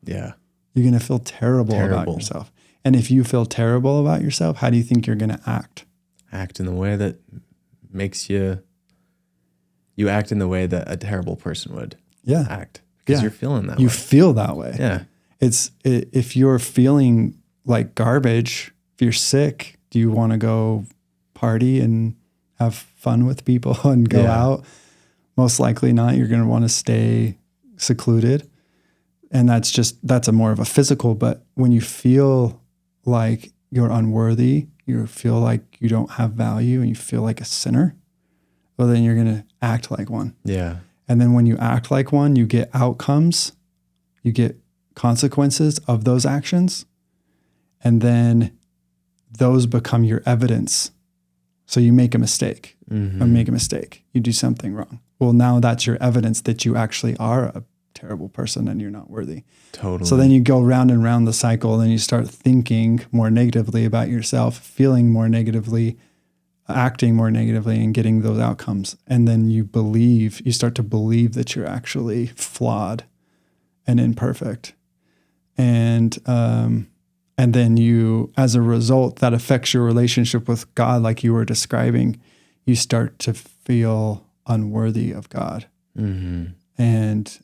Yeah. You're going to feel terrible about yourself. And if you feel terrible about yourself, how do you think you're going to act? Act in the way that makes you act in the way that a terrible person would act. Because you're feeling that way. You feel that way. Yeah. If you're feeling like garbage, if you're sick, do you want to go party and have fun with people and go out? Most likely not. You're going to want to stay secluded. And that's a more of a physical, but when you feel like you're unworthy, you feel like you don't have value and you feel like a sinner, well, then you're going to act like one. Yeah. And then when you act like one, you get outcomes, you get consequences of those actions. And then those become your evidence. So you make a mistake, you do something wrong. Well, now that's your evidence that you actually are a terrible person and you're not worthy. Totally. So then you go round and round the cycle and you start thinking more negatively about yourself, feeling more negatively, acting more negatively and getting those outcomes. And then you start to believe that you're actually flawed and imperfect. And then you, as a result, that affects your relationship with God, like you were describing. You start to feel unworthy of God. Mm-hmm. And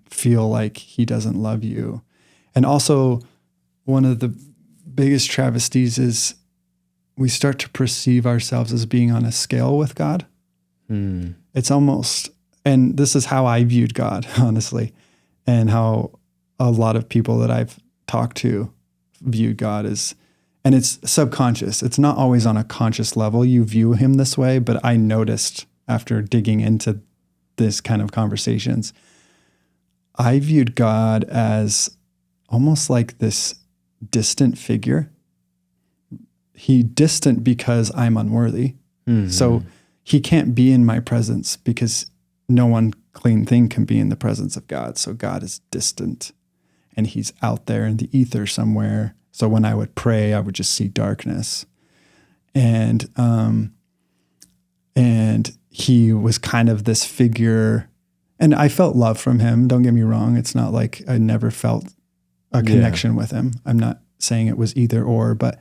feel like he doesn't love you. And also, one of the biggest travesties is we start to perceive ourselves as being on a scale with God. Mm. It's almost, and this is how I viewed God, honestly, and how a lot of people that I've talked to viewed God as, and it's subconscious. It's not always on a conscious level you view him this way, but I noticed after digging into this kind of conversations, I viewed God as almost like this distant figure. He distant because I'm unworthy. Mm-hmm. So he can't be in my presence because no one clean thing can be in the presence of God. So God is distant and he's out there in the ether somewhere. So when I would pray, I would just see darkness. And he was kind of this figure, and I felt love from him. Don't get me wrong. It's not like I never felt a connection with him. I'm not saying it was either or, but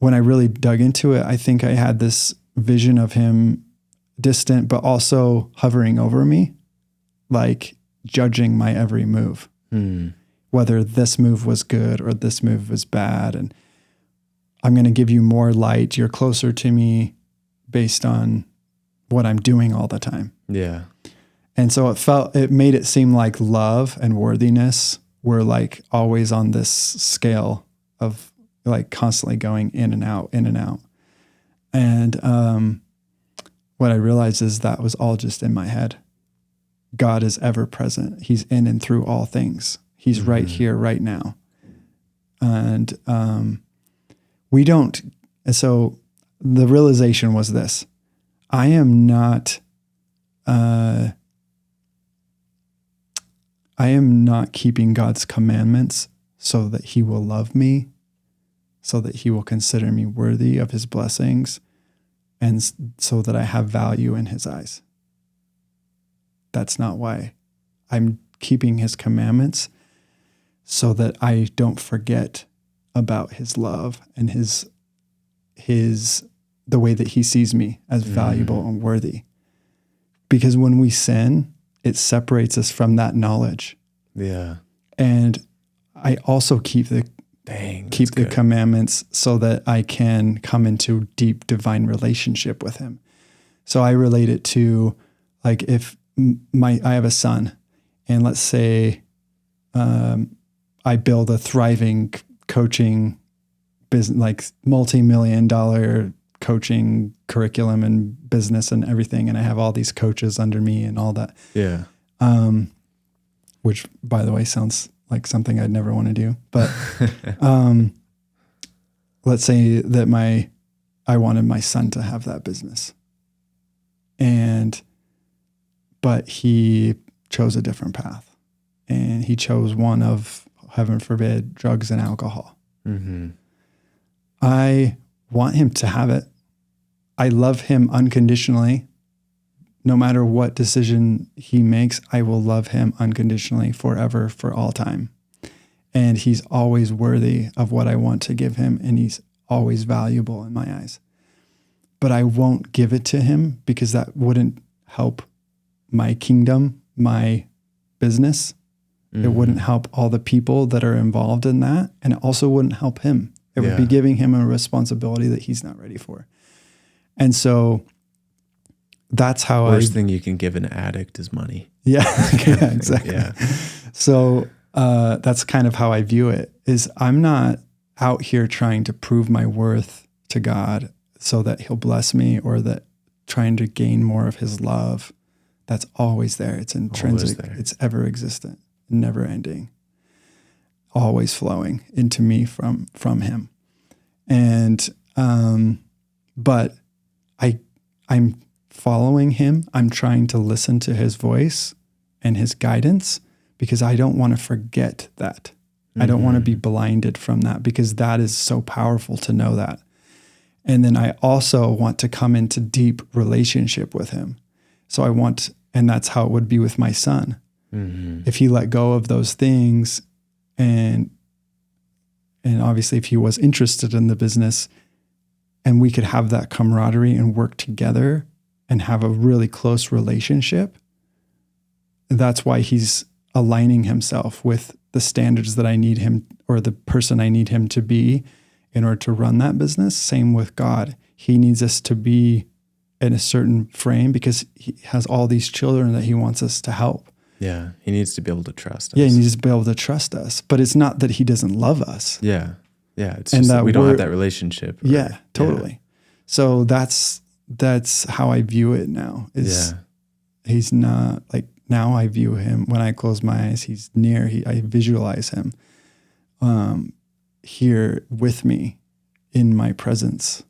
when I really dug into it, I think I had this vision of him distant, but also hovering over me, like judging my every move, whether this move was good or this move was bad. And I'm going to give you more light. You're closer to me based on what I'm doing all the time. Yeah. And so it made it seem like love and worthiness were like always on this scale of like constantly going in and out, in and out. And what I realized is that was all just in my head. God is ever present. He's in and through all things. He's right here, right now. And so the realization was this: I am not keeping God's commandments so that he will love me, so that he will consider me worthy of his blessings, and so that I have value in his eyes. That's not why. I'm keeping his commandments so that I don't forget about his love and the way that he sees me as valuable and worthy. Because when we sin, it separates us from that knowledge. Yeah. And I also keep the commandments so that I can come into deep divine relationship with him. So I relate it to, like, if I have a son, and let's say I build a thriving coaching business, like multi-million-dollar coaching curriculum and business and everything, and I have all these coaches under me and all that. Yeah. Which, by the way, sounds like something I'd never want to do. But let's say that I wanted my son to have that business, but he chose a different path, and and he chose one of, heaven forbid, drugs and alcohol. Mm-hmm. I want him to have it. I love him unconditionally. No matter what decision he makes, I will love him unconditionally forever, for all time. And he's always worthy of what I want to give him, and he's always valuable in my eyes. But I won't give it to him because that wouldn't help my kingdom, my business. Mm-hmm. It wouldn't help all the people that are involved in that. And it also wouldn't help him. It would be giving him a responsibility that he's not ready for. And so that's how Worst thing you can give an addict is money. Yeah, yeah, exactly. Yeah. So that's kind of how I view it, is I'm not out here trying to prove my worth to God so that he'll bless me, or that trying to gain more of his love. That's always there. It's intrinsic. It's ever existent, never ending, always flowing into me from him. And, but I'm following him. I'm trying to listen to his voice and his guidance, because I don't want to forget that. Mm-hmm. I don't want to be blinded from that, because that is so powerful to know that. And then I also want to come into deep relationship with him. So and that's how it would be with my son. Mm-hmm. If he let go of those things, and obviously if he was interested in the business, and we could have that camaraderie and work together and have a really close relationship, that's why he's aligning himself with the standards that I need him, or the person I need him to be in order to run that business. Same with God. He needs us to be in a certain frame because he has all these children that he wants us to help. Yeah. He needs to be able to trust us. Yeah. He needs to be able to trust us, but it's not that he doesn't love us. Yeah. Yeah. It's just that we don't have that relationship. Yeah, totally. Yeah. So that's how I view it now. He's not like, now I view him, when I close my eyes, he's near. I visualize him here with me in my presence,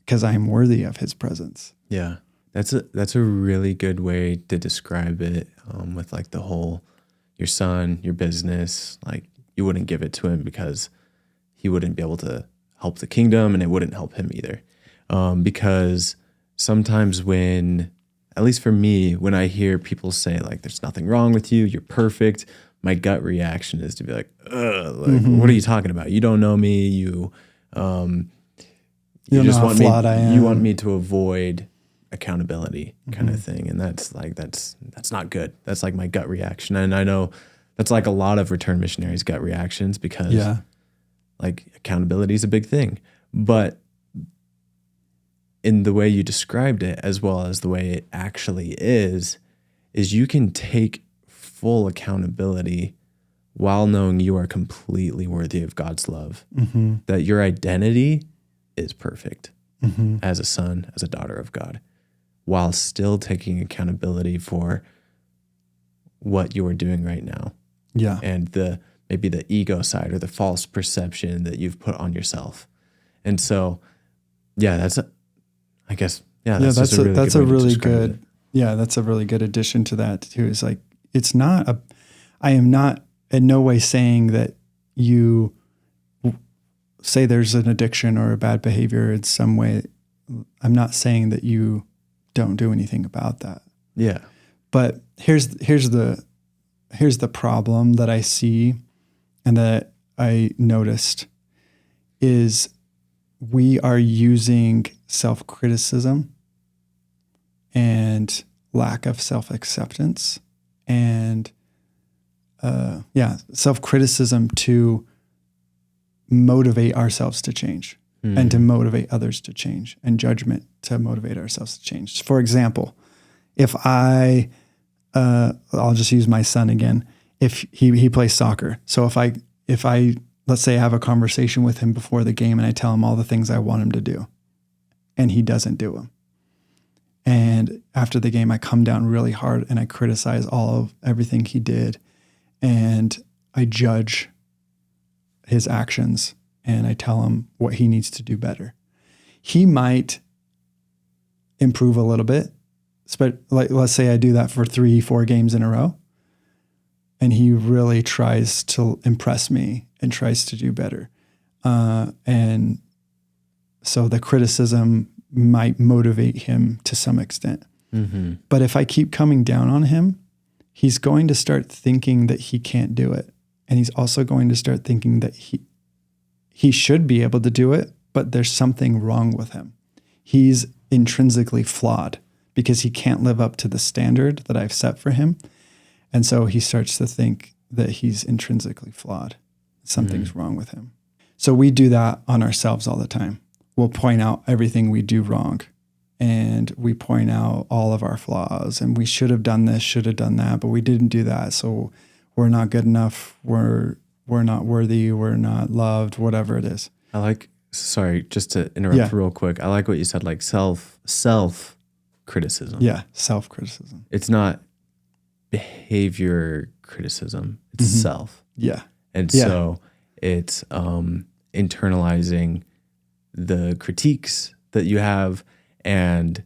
because I am worthy of his presence. Yeah. That's a really good way to describe it, with like the whole, your son, your business, like you wouldn't give it to him because he wouldn't be able to help the kingdom, and it wouldn't help him either. Because sometimes at least for me, when I hear people say like, there's nothing wrong with you, you're perfect, my gut reaction is to be like, ugh, like, mm-hmm. What are you talking about? You don't know me. You just want me, you want me to avoid accountability kind of thing. And that's not good. That's like my gut reaction. And I know that's like a lot of return missionaries' gut reactions, because like accountability is a big thing. But in the way you described it, as well as the way it actually is you can take full accountability while knowing you are completely worthy of God's love, that your identity is perfect as a son, as a daughter of God, while still taking accountability for what you are doing right now. Yeah. And maybe the ego side, or the false perception that you've put on yourself. And so, that's a really good addition to that too. Is like, I am not in no way saying that you say there's an addiction or a bad behavior in some way. I'm not saying that you don't do anything about that. Yeah. But here's the problem that I see and that I noticed is we are using self-criticism and lack of self-acceptance and self-criticism to motivate ourselves to change and to motivate others to change, and judgment to motivate ourselves to change. For example, if I'll just use my son again. If he plays soccer. So if I let's say I have a conversation with him before the game and I tell him all the things I want him to do and he doesn't do them. And after the game, I come down really hard and I criticize everything he did, and I judge his actions and I tell him what he needs to do better. He might improve a little bit, but like, let's say I do that for 3-4 games in a row. and he really tries to impress me and tries to do better. And so the criticism might motivate him to some extent. Mm-hmm. But if I keep coming down on him, he's going to start thinking that he can't do it. And he's also going to start thinking that he should be able to do it, but there's something wrong with him. He's intrinsically flawed because he can't live up to the standard that I've set for him. And so he starts to think that he's intrinsically flawed. Something's wrong with him. So we do that on ourselves all the time. We'll point out everything we do wrong, and we point out all of our flaws, and we should have done this, should have done that, but we didn't do that. So we're not good enough. We're not worthy. We're not loved, whatever it is. Sorry, just to interrupt real quick. I like what you said, like self criticism. Yeah. Self-criticism. It's not behavior criticism. It's self. Yeah. And so it's internalizing the critiques that you have and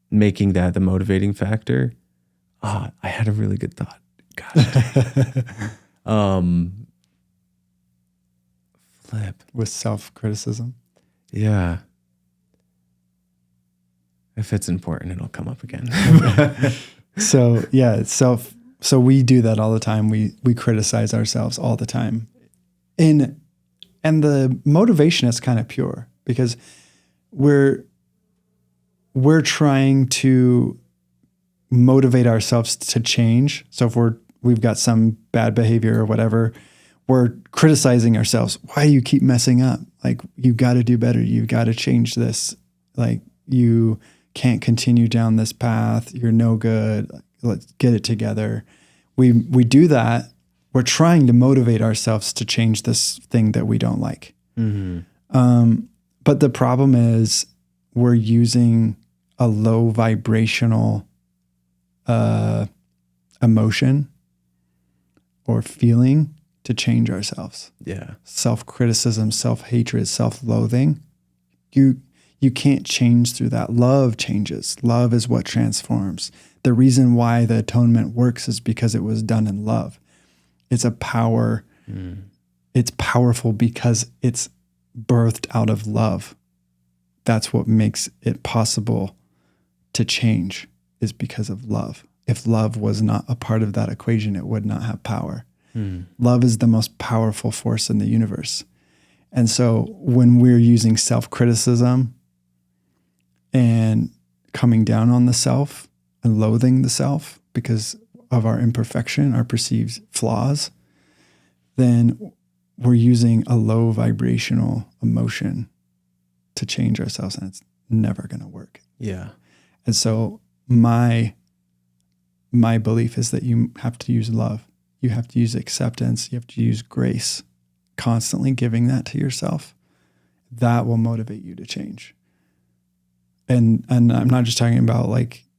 making that the motivating factor. I had a really good thought. Gosh. Flip. With self-criticism. Yeah. If it's important, it'll come up again. So yeah, so we do that all the time. We criticize ourselves all the time. And the motivation is kind of pure because we're trying to motivate ourselves to change. So if we've got some bad behavior or whatever, we're criticizing ourselves. Why do you keep messing up? Like, you got to do better. You got to change this. Like, you can't continue down this path. You're no good. Let's get it together. We do that. We're trying to motivate ourselves to change this thing that we don't like. Mm-hmm. But the problem is we're using a low vibrational emotion or feeling to change ourselves. Yeah. Self-criticism, self-hatred, self-loathing. You can't change through that. Love changes. Love is what transforms. The reason why the atonement works is because it was done in love. It's a power. It's powerful because it's birthed out of love. That's what makes it possible to change, is because of love. If love was not a part of that equation, it would not have power. Love is the most powerful force in the universe. And so when we're using self-criticism and coming down on the self and loathing the self because of our imperfection, our perceived flaws, then we're using a low vibrational emotion to change ourselves, and it's never going to work. Yeah. And so my belief is that you have to use love. You have to use acceptance. You have to use grace, constantly giving that to yourself. That will motivate you to change. And I'm not just talking about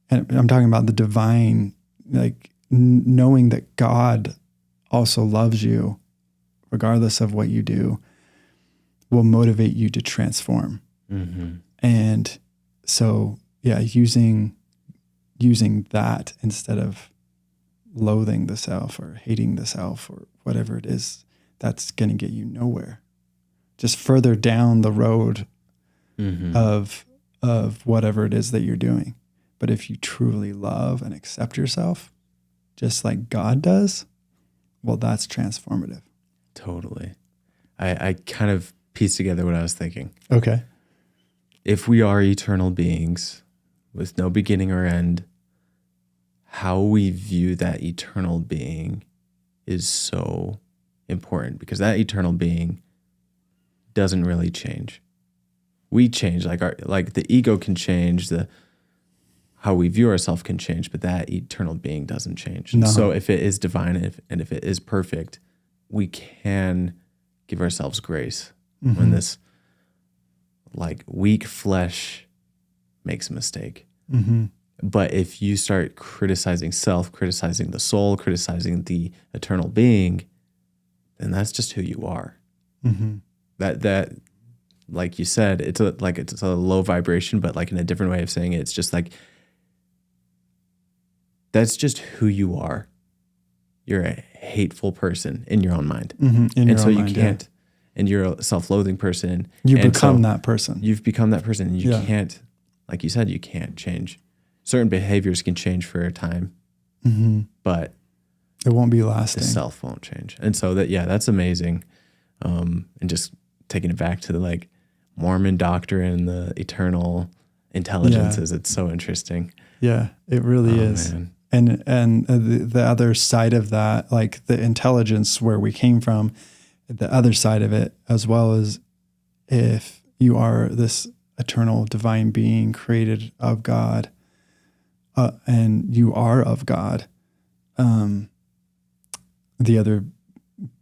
I'm talking about the divine, knowing that God also loves you regardless of what you do will motivate you to transform. Mm-hmm. And so, yeah, using that instead of loathing the self or hating the self or whatever it is, that's going to get you nowhere. Just further down the road of whatever it is that you're doing. But if you truly love and accept yourself, just like God does, well, that's transformative. Totally. I kind of pieced together what I was thinking. Okay. If we are eternal beings with no beginning or end, how we view that eternal being is so important, because that eternal being doesn't really change. We change, like the ego can change, how we view ourselves can change, but that eternal being doesn't change. No. So if it is divine and if it is perfect, we can give ourselves grace when this weak flesh makes a mistake. Mm-hmm. But if you start criticizing self, criticizing the soul, criticizing the eternal being, then that's just who you are. Mm-hmm. That like you said, it's a low vibration, but in a different way of saying it, it's just that's just who you are. You're a hateful person in your own mind. In your and so own you mind, can't, and you're a self-loathing person. You and become so that person. You've become that person, and you Yeah. can't, like you said, you can't change. Certain behaviors can change for a time, but It won't be the lasting. self won't change. And so that's amazing. And just taking it back to the like Mormon doctrine, the eternal intelligences. It's so interesting. Yeah, it really is. Man. And the other side of that, like the intelligence where we came from, the other side of it, as well as if you are this eternal divine being created of God, and you are of God. The other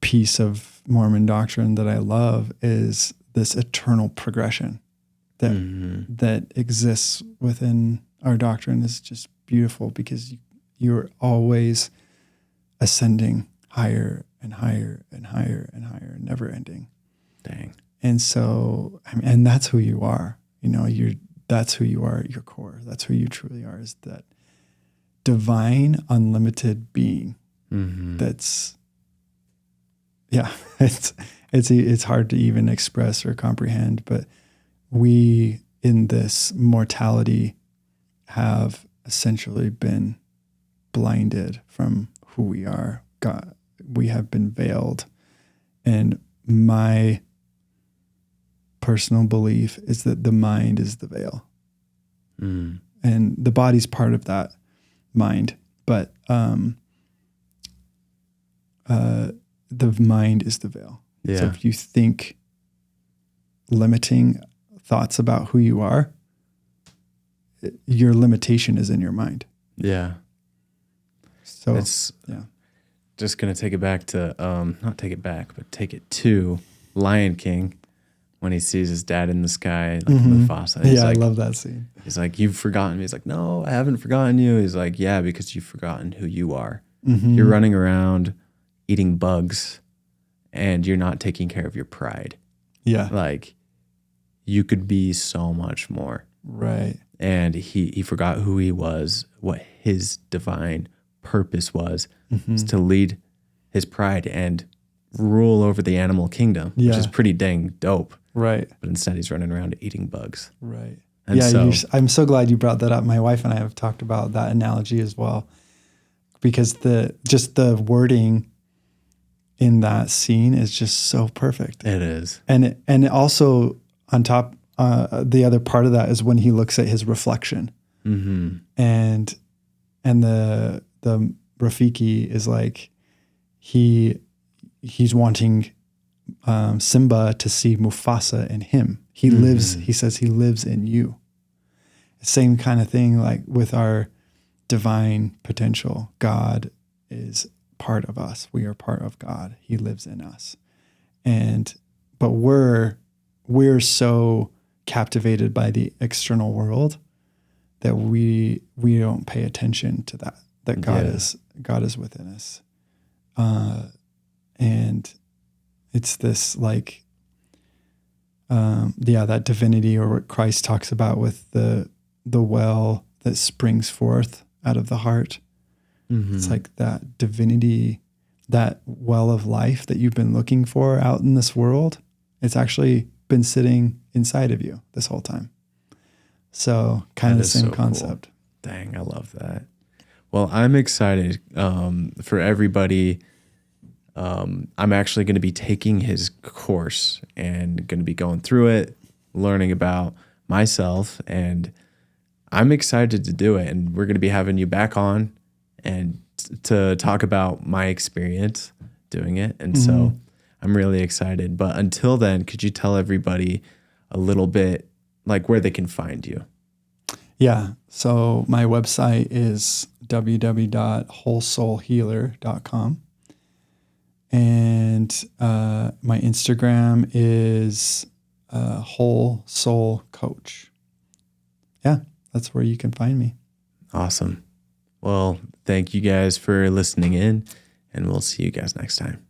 piece of Mormon doctrine that I love is this eternal progression that exists within our doctrine is just beautiful because you're always ascending higher and higher and higher and higher, never ending. Dang. And so, I mean, and that's who you are. That's who you are at your core. That's who you truly are, is that divine, unlimited being. That's, it's hard to even express or comprehend, but we in this mortality have essentially been blinded from who we are. God, we have been veiled. And my personal belief is that the mind is the veil. And the body's part of that mind, but the mind is the veil. Yeah. So if you think limiting thoughts about who you are, your limitation is in your mind. Yeah. So it's just going to take it back to, not take it back, but take it to Lion King when he sees his dad in the sky, like Mufasa. He's I love that scene. He's like, "You've forgotten me." He's like, "No, I haven't forgotten you." He's like, "Yeah, because you've forgotten who you are. You're running around eating bugs and you're not taking care of your pride. Yeah. Like, you could be so much more." Right. And he forgot who he was, what his divine purpose was to lead his pride and rule over the animal kingdom, which is pretty dang dope. Right. But instead he's running around eating bugs. Right. And I'm so glad you brought that up. My wife and I have talked about that analogy as well, because the wording in that scene is just so perfect. It is. And also on top, the other part of that is when he looks at his reflection, and the Rafiki is like, he's wanting Simba to see Mufasa in him. He lives. He says he lives in you. Same kind of thing, like with our divine potential. God is part of us. We are part of God. He lives in us, but we're so captivated by the external world that we don't pay attention to that God is within us, and it's this like that divinity, or what Christ talks about with the well that springs forth out of the heart. It's like that divinity, that well of life that you've been looking for out in this world. It's actually been sitting inside of you this whole time. So kind of the same concept. Cool. Dang, I love that. Well, I'm excited for everybody. I'm actually going to be taking his course and going to be going through it, learning about myself, and I'm excited to do it. And we're going to be having you back on and to talk about my experience doing it. And so I'm really excited. But until then, could you tell everybody a little bit like where they can find you? Yeah. So my website is www.wholesoulhealer.com. And my Instagram is Whole Soul Coach. Yeah, that's where you can find me. Awesome. Well, thank you guys for listening in, and we'll see you guys next time.